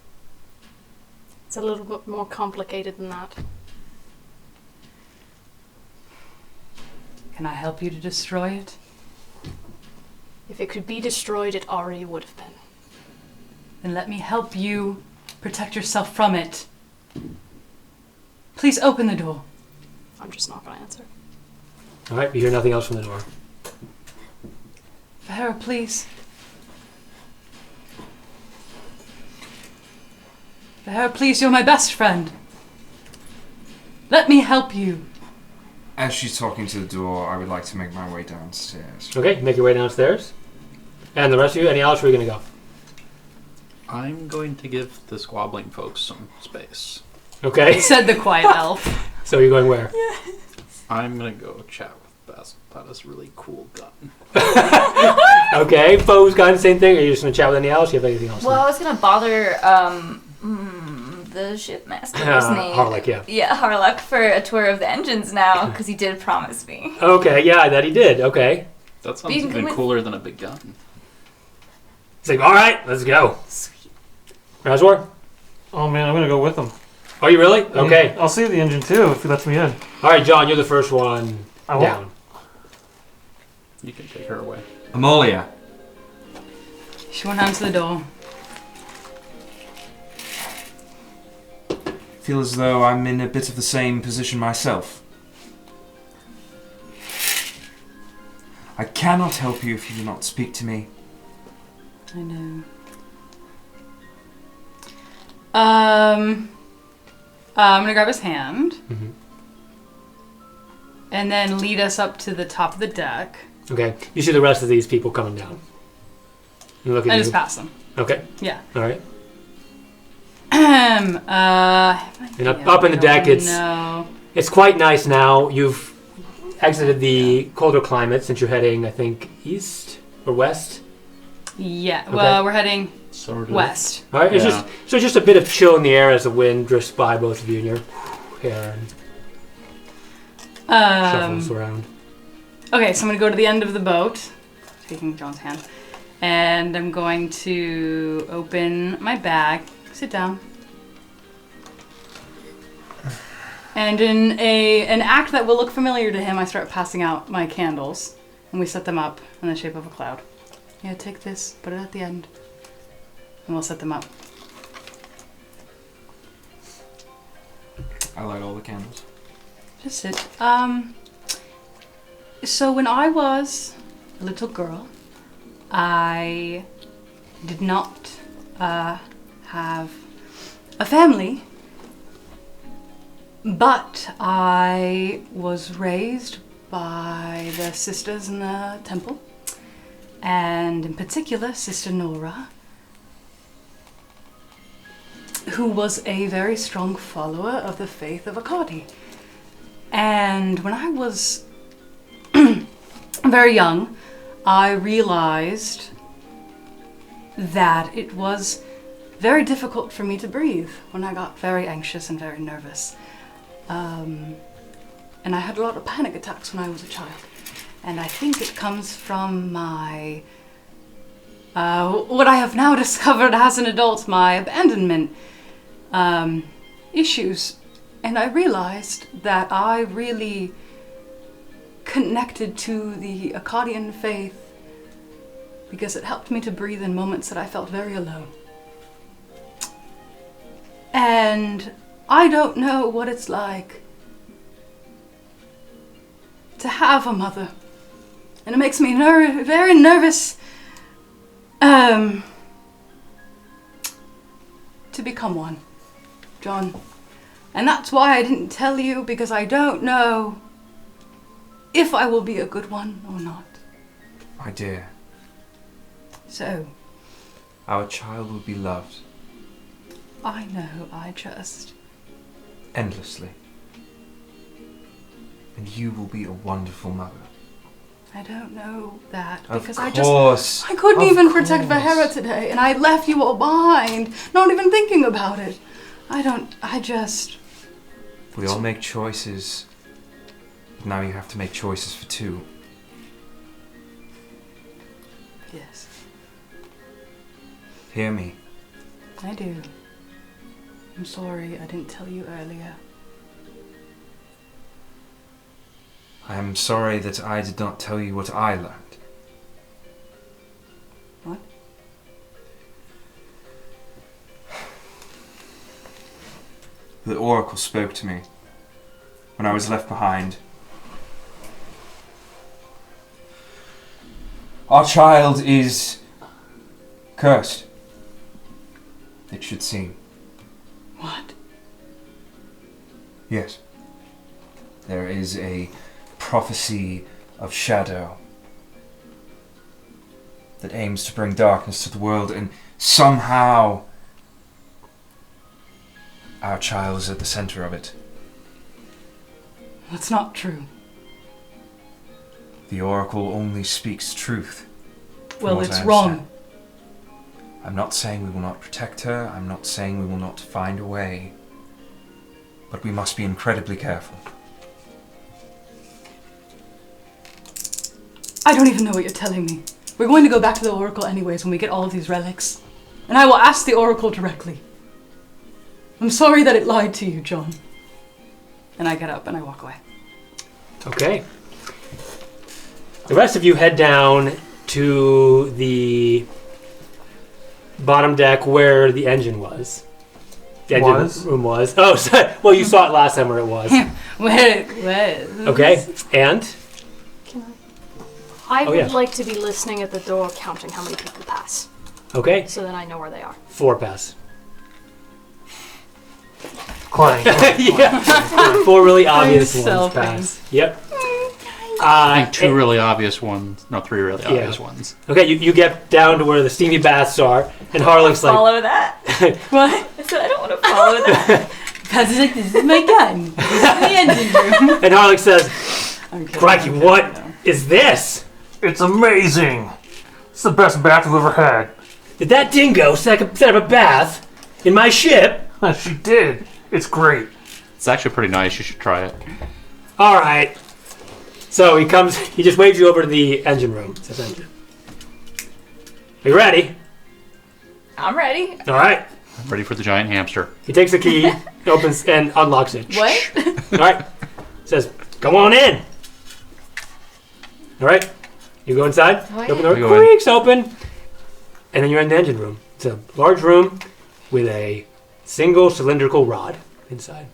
It's a little bit more complicated than that. Can I help you to destroy it? If it could be destroyed, it already would have been. Then let me help you protect yourself from it. Please open the door. I'm just not gonna answer. All right, you hear nothing else from the door. Vahera, please. Vahera, please, you're my best friend. Let me help you. As she's talking to the door, I would like to make my way downstairs. Okay, make your way downstairs. And the rest of you, any else, where are you going to go? I'm going to give the squabbling folks some space. Okay, Said the quiet elf. so you're going where? I'm going to go chat with Basil about his really cool gun. Okay, Bo's gun, same thing. Are you just going to chat with any else? You have anything else? Well, I was gonna bother the shipmaster's name. Harlock, yeah. Yeah, Harlock for a tour of the engines now, because he did promise me. Okay, yeah, that he did. Okay. That sounds You can even come with- cooler than a big gun. He's like, all right, let's go. Sweet. Razor? Oh man, I'm gonna go with them. Are you really? Okay. I'll see the engine too if he lets me in. All right, John, you're the first one I won't. down. You can take her away. Amolia. She went down to the door. Feel as though I'm in a bit of the same position myself. I cannot help you if you do not speak to me. I know. I'm gonna grab his hand. Mhm. And then lead us up to the top of the deck. Okay. You see the rest of these people coming down. And look at I you. just pass them. Okay. Yeah. All right. And up in the deck, it's- No. It's quite nice now. You've exited the colder climate since you're heading, I think, east or west. Yeah. Okay. Well, we're heading Sort of. west. All right. It's Yeah. just a bit of chill in the air as the wind drifts by both of you and your hair and shuffles around. Okay, so I'm gonna go to the end of the boat, taking John's hand, and I'm going to open my bag, sit down, And in an act that will look familiar to him, I start passing out my candles. And we set them up in the shape of a cloud. Yeah, take this, put it at the end. And we'll set them up. I light all the candles. Just sit. So when I was a little girl, I did not have a family, but I was raised by the sisters in the temple, and in particular Sister Nora, who was a very strong follower of the faith of Akkadi. And when I was very young, I realized that it was very difficult for me to breathe when I got very anxious and very nervous. And I had a lot of panic attacks when I was a child. And I think it comes from my, what I have now discovered as an adult, my abandonment issues. And I realized that I really connected to the Akkadian faith because it helped me to breathe in moments that I felt very alone. And I don't know what it's like to have a mother. And it makes me very nervous to become one, John. And that's why I didn't tell you, because I don't know if I will be a good one or not. My dear. So, Our child will be loved. I know, I just... Endlessly. And you will be a wonderful mother. I don't know that, Of because course. I couldn't Of even protect course. Vahera today, and I left you all behind, not even thinking about it. We all make choices. But now you have to make choices for two. Yes, Hear me. I do. I'm sorry I didn't tell you earlier. I am sorry that I did not tell you what I learned. What? The Oracle spoke to me when I was left behind. Our child is cursed. It should seem. What? Yes. There is a prophecy of shadow that aims to bring darkness to the world, and somehow our child is at the center of it. That's not true. The Oracle only speaks truth. from Well, what it's I wrong. understand. I'm not saying we will not protect her. I'm not saying we will not find a way. But we must be incredibly careful. I don't even know what you're telling me. We're going to go back to the Oracle anyways when we get all of these relics. And I will ask the Oracle directly. I'm sorry that it lied to you, John. And I get up and I walk away. Okay. The rest of you head down to the bottom deck where the engine was. The engine room was. Oh, sorry. Well, you saw it last time where it was. Where it was. Okay. And? I Oh, would yeah. like to be listening at the door, counting how many people pass, Okay. so then I know where they are. 4 pass. Clank. Yeah. 4 really obvious ones selfing. pass. Yep. I think 2 really obvious ones. No, 3 really obvious ones. Okay, you get down to where the steamy baths are, and Harling's like, Follow that. What? I said I don't want to follow that. Pat's like, this is my gun. This is the engine room. and Harling says, I'm kidding. Crikey, what is this? It's amazing. It's the best bath we've ever had. Did that dingo set up a bath in my ship? She did. It's great. It's actually pretty nice. You should try it. All right. So he just waves you over to the engine room. Says engine. Are you ready? I'm ready. All right. I'm ready for the giant hamster. He takes the key, opens and unlocks it. What? All right. Says, "Come on in." All right. You go inside. Oh, You open yeah. the We door. go in. Creaks open, and then you're in the engine room. It's a large room with a single cylindrical rod inside.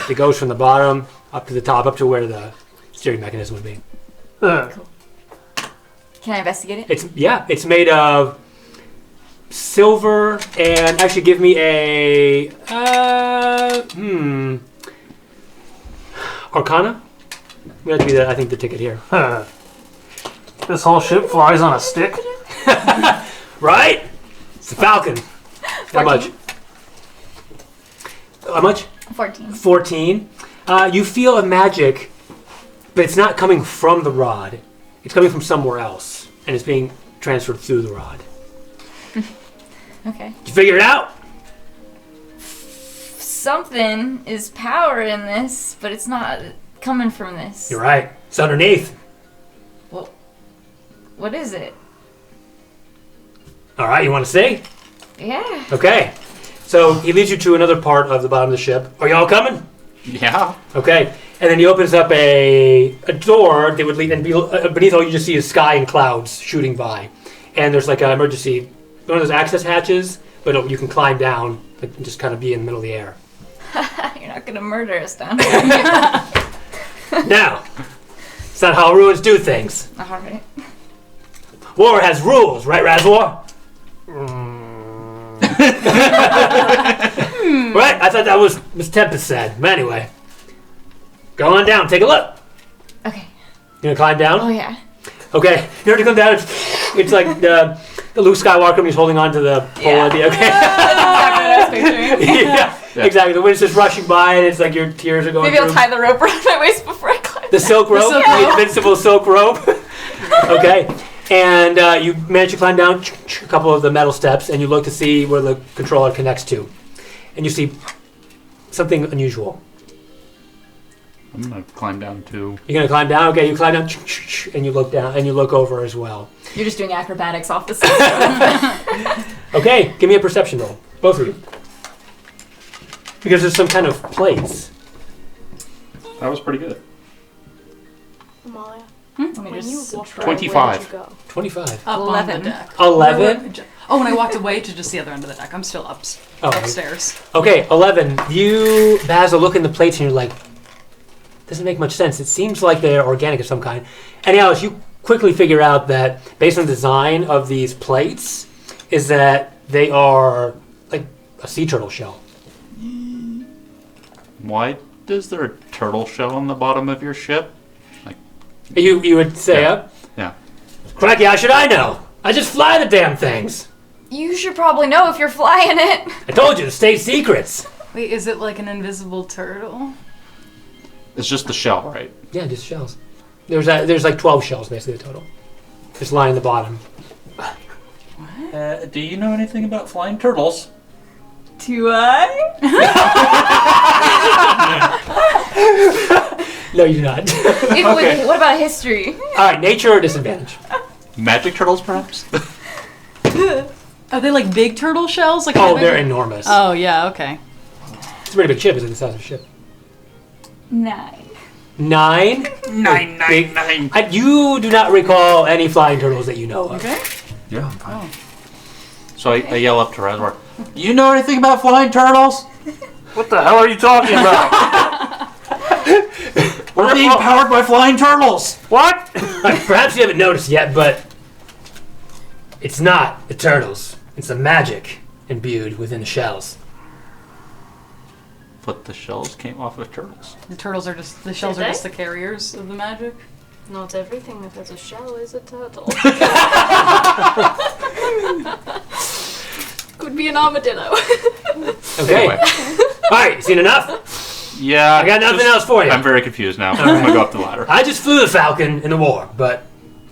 It goes from the bottom up to the top, up to where the steering mechanism would be. Can I investigate it? It's made of silver, and actually give me a Arcana. We have to be I think the ticket here. Huh. This whole ship flies on a stick? Right? It's the Falcon. How much? How much? 14. 14. You feel a magic, but it's not coming from the rod. It's coming from somewhere else, and it's being transferred through the rod. Okay. Did you figure it out? Something is power in this, but it's not coming from this. You're right. It's underneath. What is it? All right, you want to see? Yeah. Okay. So he leads you to another part of the bottom of the ship. Are y'all coming? Yeah. Okay. And then he opens up a door that would lead, and beneath all you just see is sky and clouds shooting by. And there's like an emergency, one of those access hatches, but you can climb down and just kind of be in the middle of the air. You're not gonna murder us down here. Now, it's not how Halruaans do things. Alright. War has rules, right, Razor? Right? I thought that was Miss Tempest said. But anyway, go on down, take a look. Okay. You gonna climb down? Oh yeah. Okay, you already come down. It's like the Luke Skywalker when he's holding on to the pole. Yeah. Okay. Exactly what I was picturing. Yeah, exactly. The wind's just rushing by, and it's like your tears are going Maybe I'll through. tie the rope around my waist before I climb. The silk rope, silk the invincible silk rope. Okay, and you manage to climb down a couple of the metal steps, and you look to see where the controller connects to, and you see something unusual. I'm gonna climb down too. You're gonna climb down. Okay, you climb down, and you look down, and you look over as well. You're just doing acrobatics off the side. Okay, give me a perception roll, both of you, because there's some kind of plates. That was pretty good. Amalia, Let me when you just walked subtract. away, 25. where did you go? 25. Up 11. on the deck. 11. Oh, when I walked away to just the other end of the deck. I'm still Oh, upstairs. Okay, 11. You, Basil, look in the plates and you're like, doesn't make much sense. It seems like they're organic of some kind. Anyhow, you quickly figure out that based on the design of these plates, is that they are like a sea turtle shell. Why is there a turtle shell on the bottom of your ship? You would say, Yeah. Yeah. Cracky, how should I know? I just fly the damn things. You should probably know if you're flying it. I told you to stay secrets. Wait, is it like an invisible turtle? It's just the shell, right? Yeah, just shells. There's like 12 shells basically total. Just lying in the bottom. Do you know anything about flying turtles? Do I? No, you do not. Okay. What about history? All right, nature or disadvantage? Magic turtles, perhaps? Are they like big turtle shells? Like Oh, they're enormous. Oh yeah, okay. It's a pretty big ship. It's the size of a ship. 9. 9? 999. You do not recall any flying turtles that you know of. Okay. Yeah, I'm fine. So I yell up to Razor. You know anything about flying turtles? What the hell are you talking about? We're being powered by flying turtles. What? Perhaps you haven't noticed yet, but it's not the turtles. It's the magic imbued within the shells. But the shells came off of turtles. The turtles are just the shells Did are they? just the carriers of the magic. Not everything that has a shell is a turtle. Could be an armadillo. Okay. Anyway. All right, seen enough? Yeah. I got nothing else for you. I'm very confused now. I'm gonna go up the ladder. I just flew the Falcon in the war, but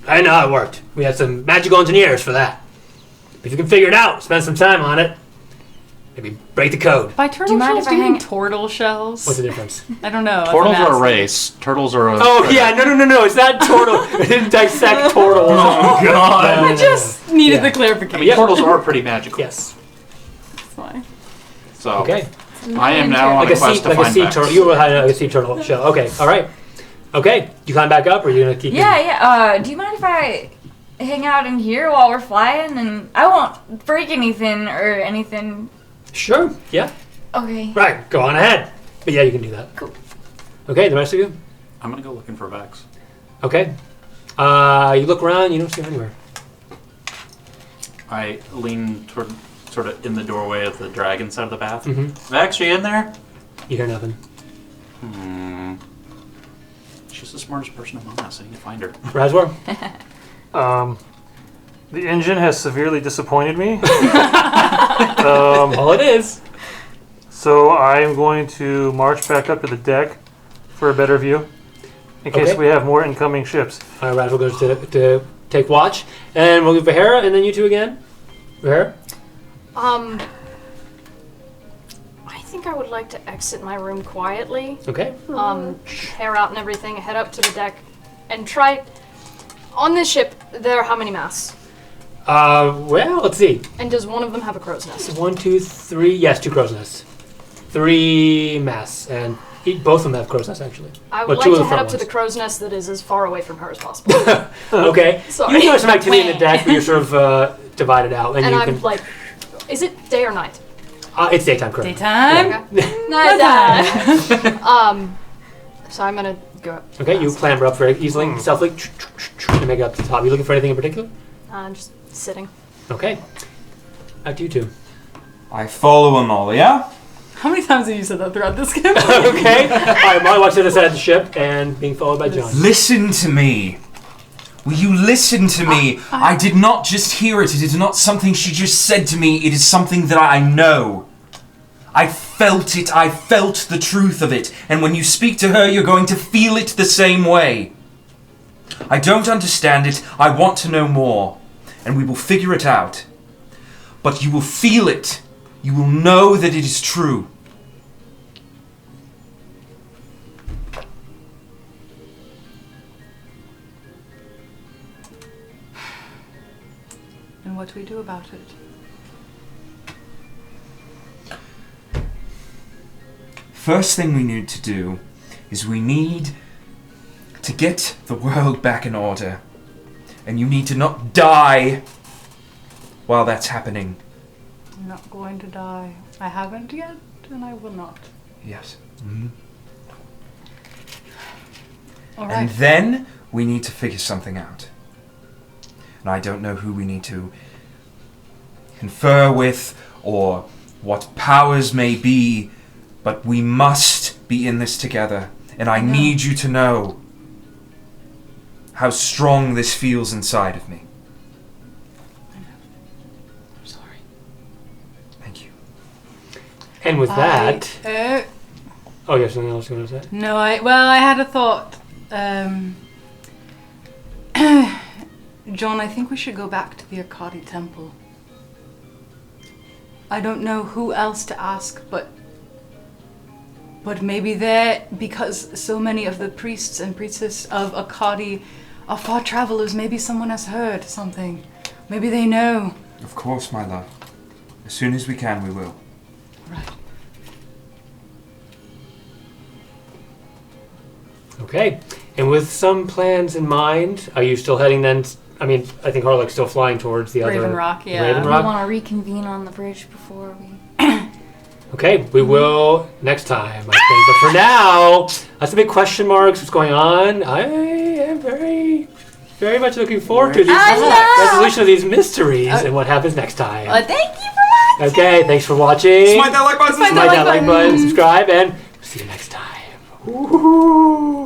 I know how it worked. We had some magical engineers for that. If you can figure it out, spend some time on it, maybe break the code. By turtle Do you mind shells, if do I you mean hang- turtle shells? What's the difference? I don't know. Turtles I'm are a asking. race. Turtles are a... Oh, yeah, no. It's not turtle. I didn't dissect turtles. Oh, God. I just needed Yeah. the clarification. I mean, turtles are pretty magical. Yes. That's fine. So, Okay. I am now on Like a a sea, quest to like a find sea Vex. turtle. You were hiding like a sea turtle shell. Okay, all right. Okay, you climb back up, or are you gonna keep? Yeah. Do you mind if I hang out in here while we're flying? And I won't break anything or anything. Sure. Yeah. Okay. Right. Go on ahead. But yeah, you can do that. Cool. Okay, the rest of you. I'm gonna go looking for Vex. Okay. You look around. You don't see her anywhere. I lean toward, sort of in the doorway of the dragon side of the bath. Mm-hmm. Vex, you in there? You hear nothing. She's the smartest person among us. I need to find her. Razwar. The engine has severely disappointed me. All it is. So I'm going to march back up to the deck for a better view, in case Okay. we have more incoming ships. Razwar goes to take watch, and we'll do Vahera, and then you two again. Vahera. I think I would like to exit my room quietly. Okay. Hair out and everything, head up to the deck, and try. On this ship, there are how many masts? Well, let's see. And does one of them have a crow's nest? 1, 2, 3. Yes, 2 crow's nests. 3 masts, and both of them have crow's nests actually. I would Well, two like of to the head up front to the ones. crow's nest that is as far away from her as possible. Okay. Sorry. You notice some activity in the deck, but you're sort of divided out, and And you I'm can. like, is it day or night? It's daytime currently. Daytime. Night. So I'm gonna go up. Okay, you clamber up very easily, stealthily, and make it up to the top. You looking for anything in particular? Just sitting. Okay. Back to you two. I follow Amalia. How many times have you said that throughout this game? Okay. All right, Molly walks to the side of the ship and being followed by John. Listen to me. Will you listen to me? I did not just hear it. It is not something she just said to me. It is something that I know. I felt it. I felt the truth of it. And when you speak to her, you're going to feel it the same way. I don't understand it. I want to know more. And we will figure it out. But you will feel it. You will know that it is true. And what do we do about it? First thing we need to do is we need to get the world back in order. And you need to not die while that's happening. I'm not going to die. I haven't yet, and I will not. Yes. All And right. then we need to figure something out. And I don't know who we need to confer with or what powers may be, but we must be in this together. And I need you to know how strong this feels inside of me. I'm sorry. Thank you. And with that, Oh, you have something else you want to say? no, I had a thought. John, I think we should go back to the Arkadi temple. I don't know who else to ask, but maybe there, because so many of the priests and priestesses of Arkadi are far travelers, maybe someone has heard something. Maybe they know. Of course, my love. As soon as we can, we will. Right. Okay. And with some plans in mind, are you still heading then? I mean, I think Harlock's still flying towards the Raven other... Rock, yeah. Raven We Rock? want to reconvene on the bridge before we. Okay, we will next time, I think. But for now, lots of big question marks. What's going on? I am very, very much looking forward to the resolution of these mysteries and what happens next time. Thank you for watching. Okay, thanks for watching. Smite that like button! Smite that like button, subscribe, and see you next time. Ooh.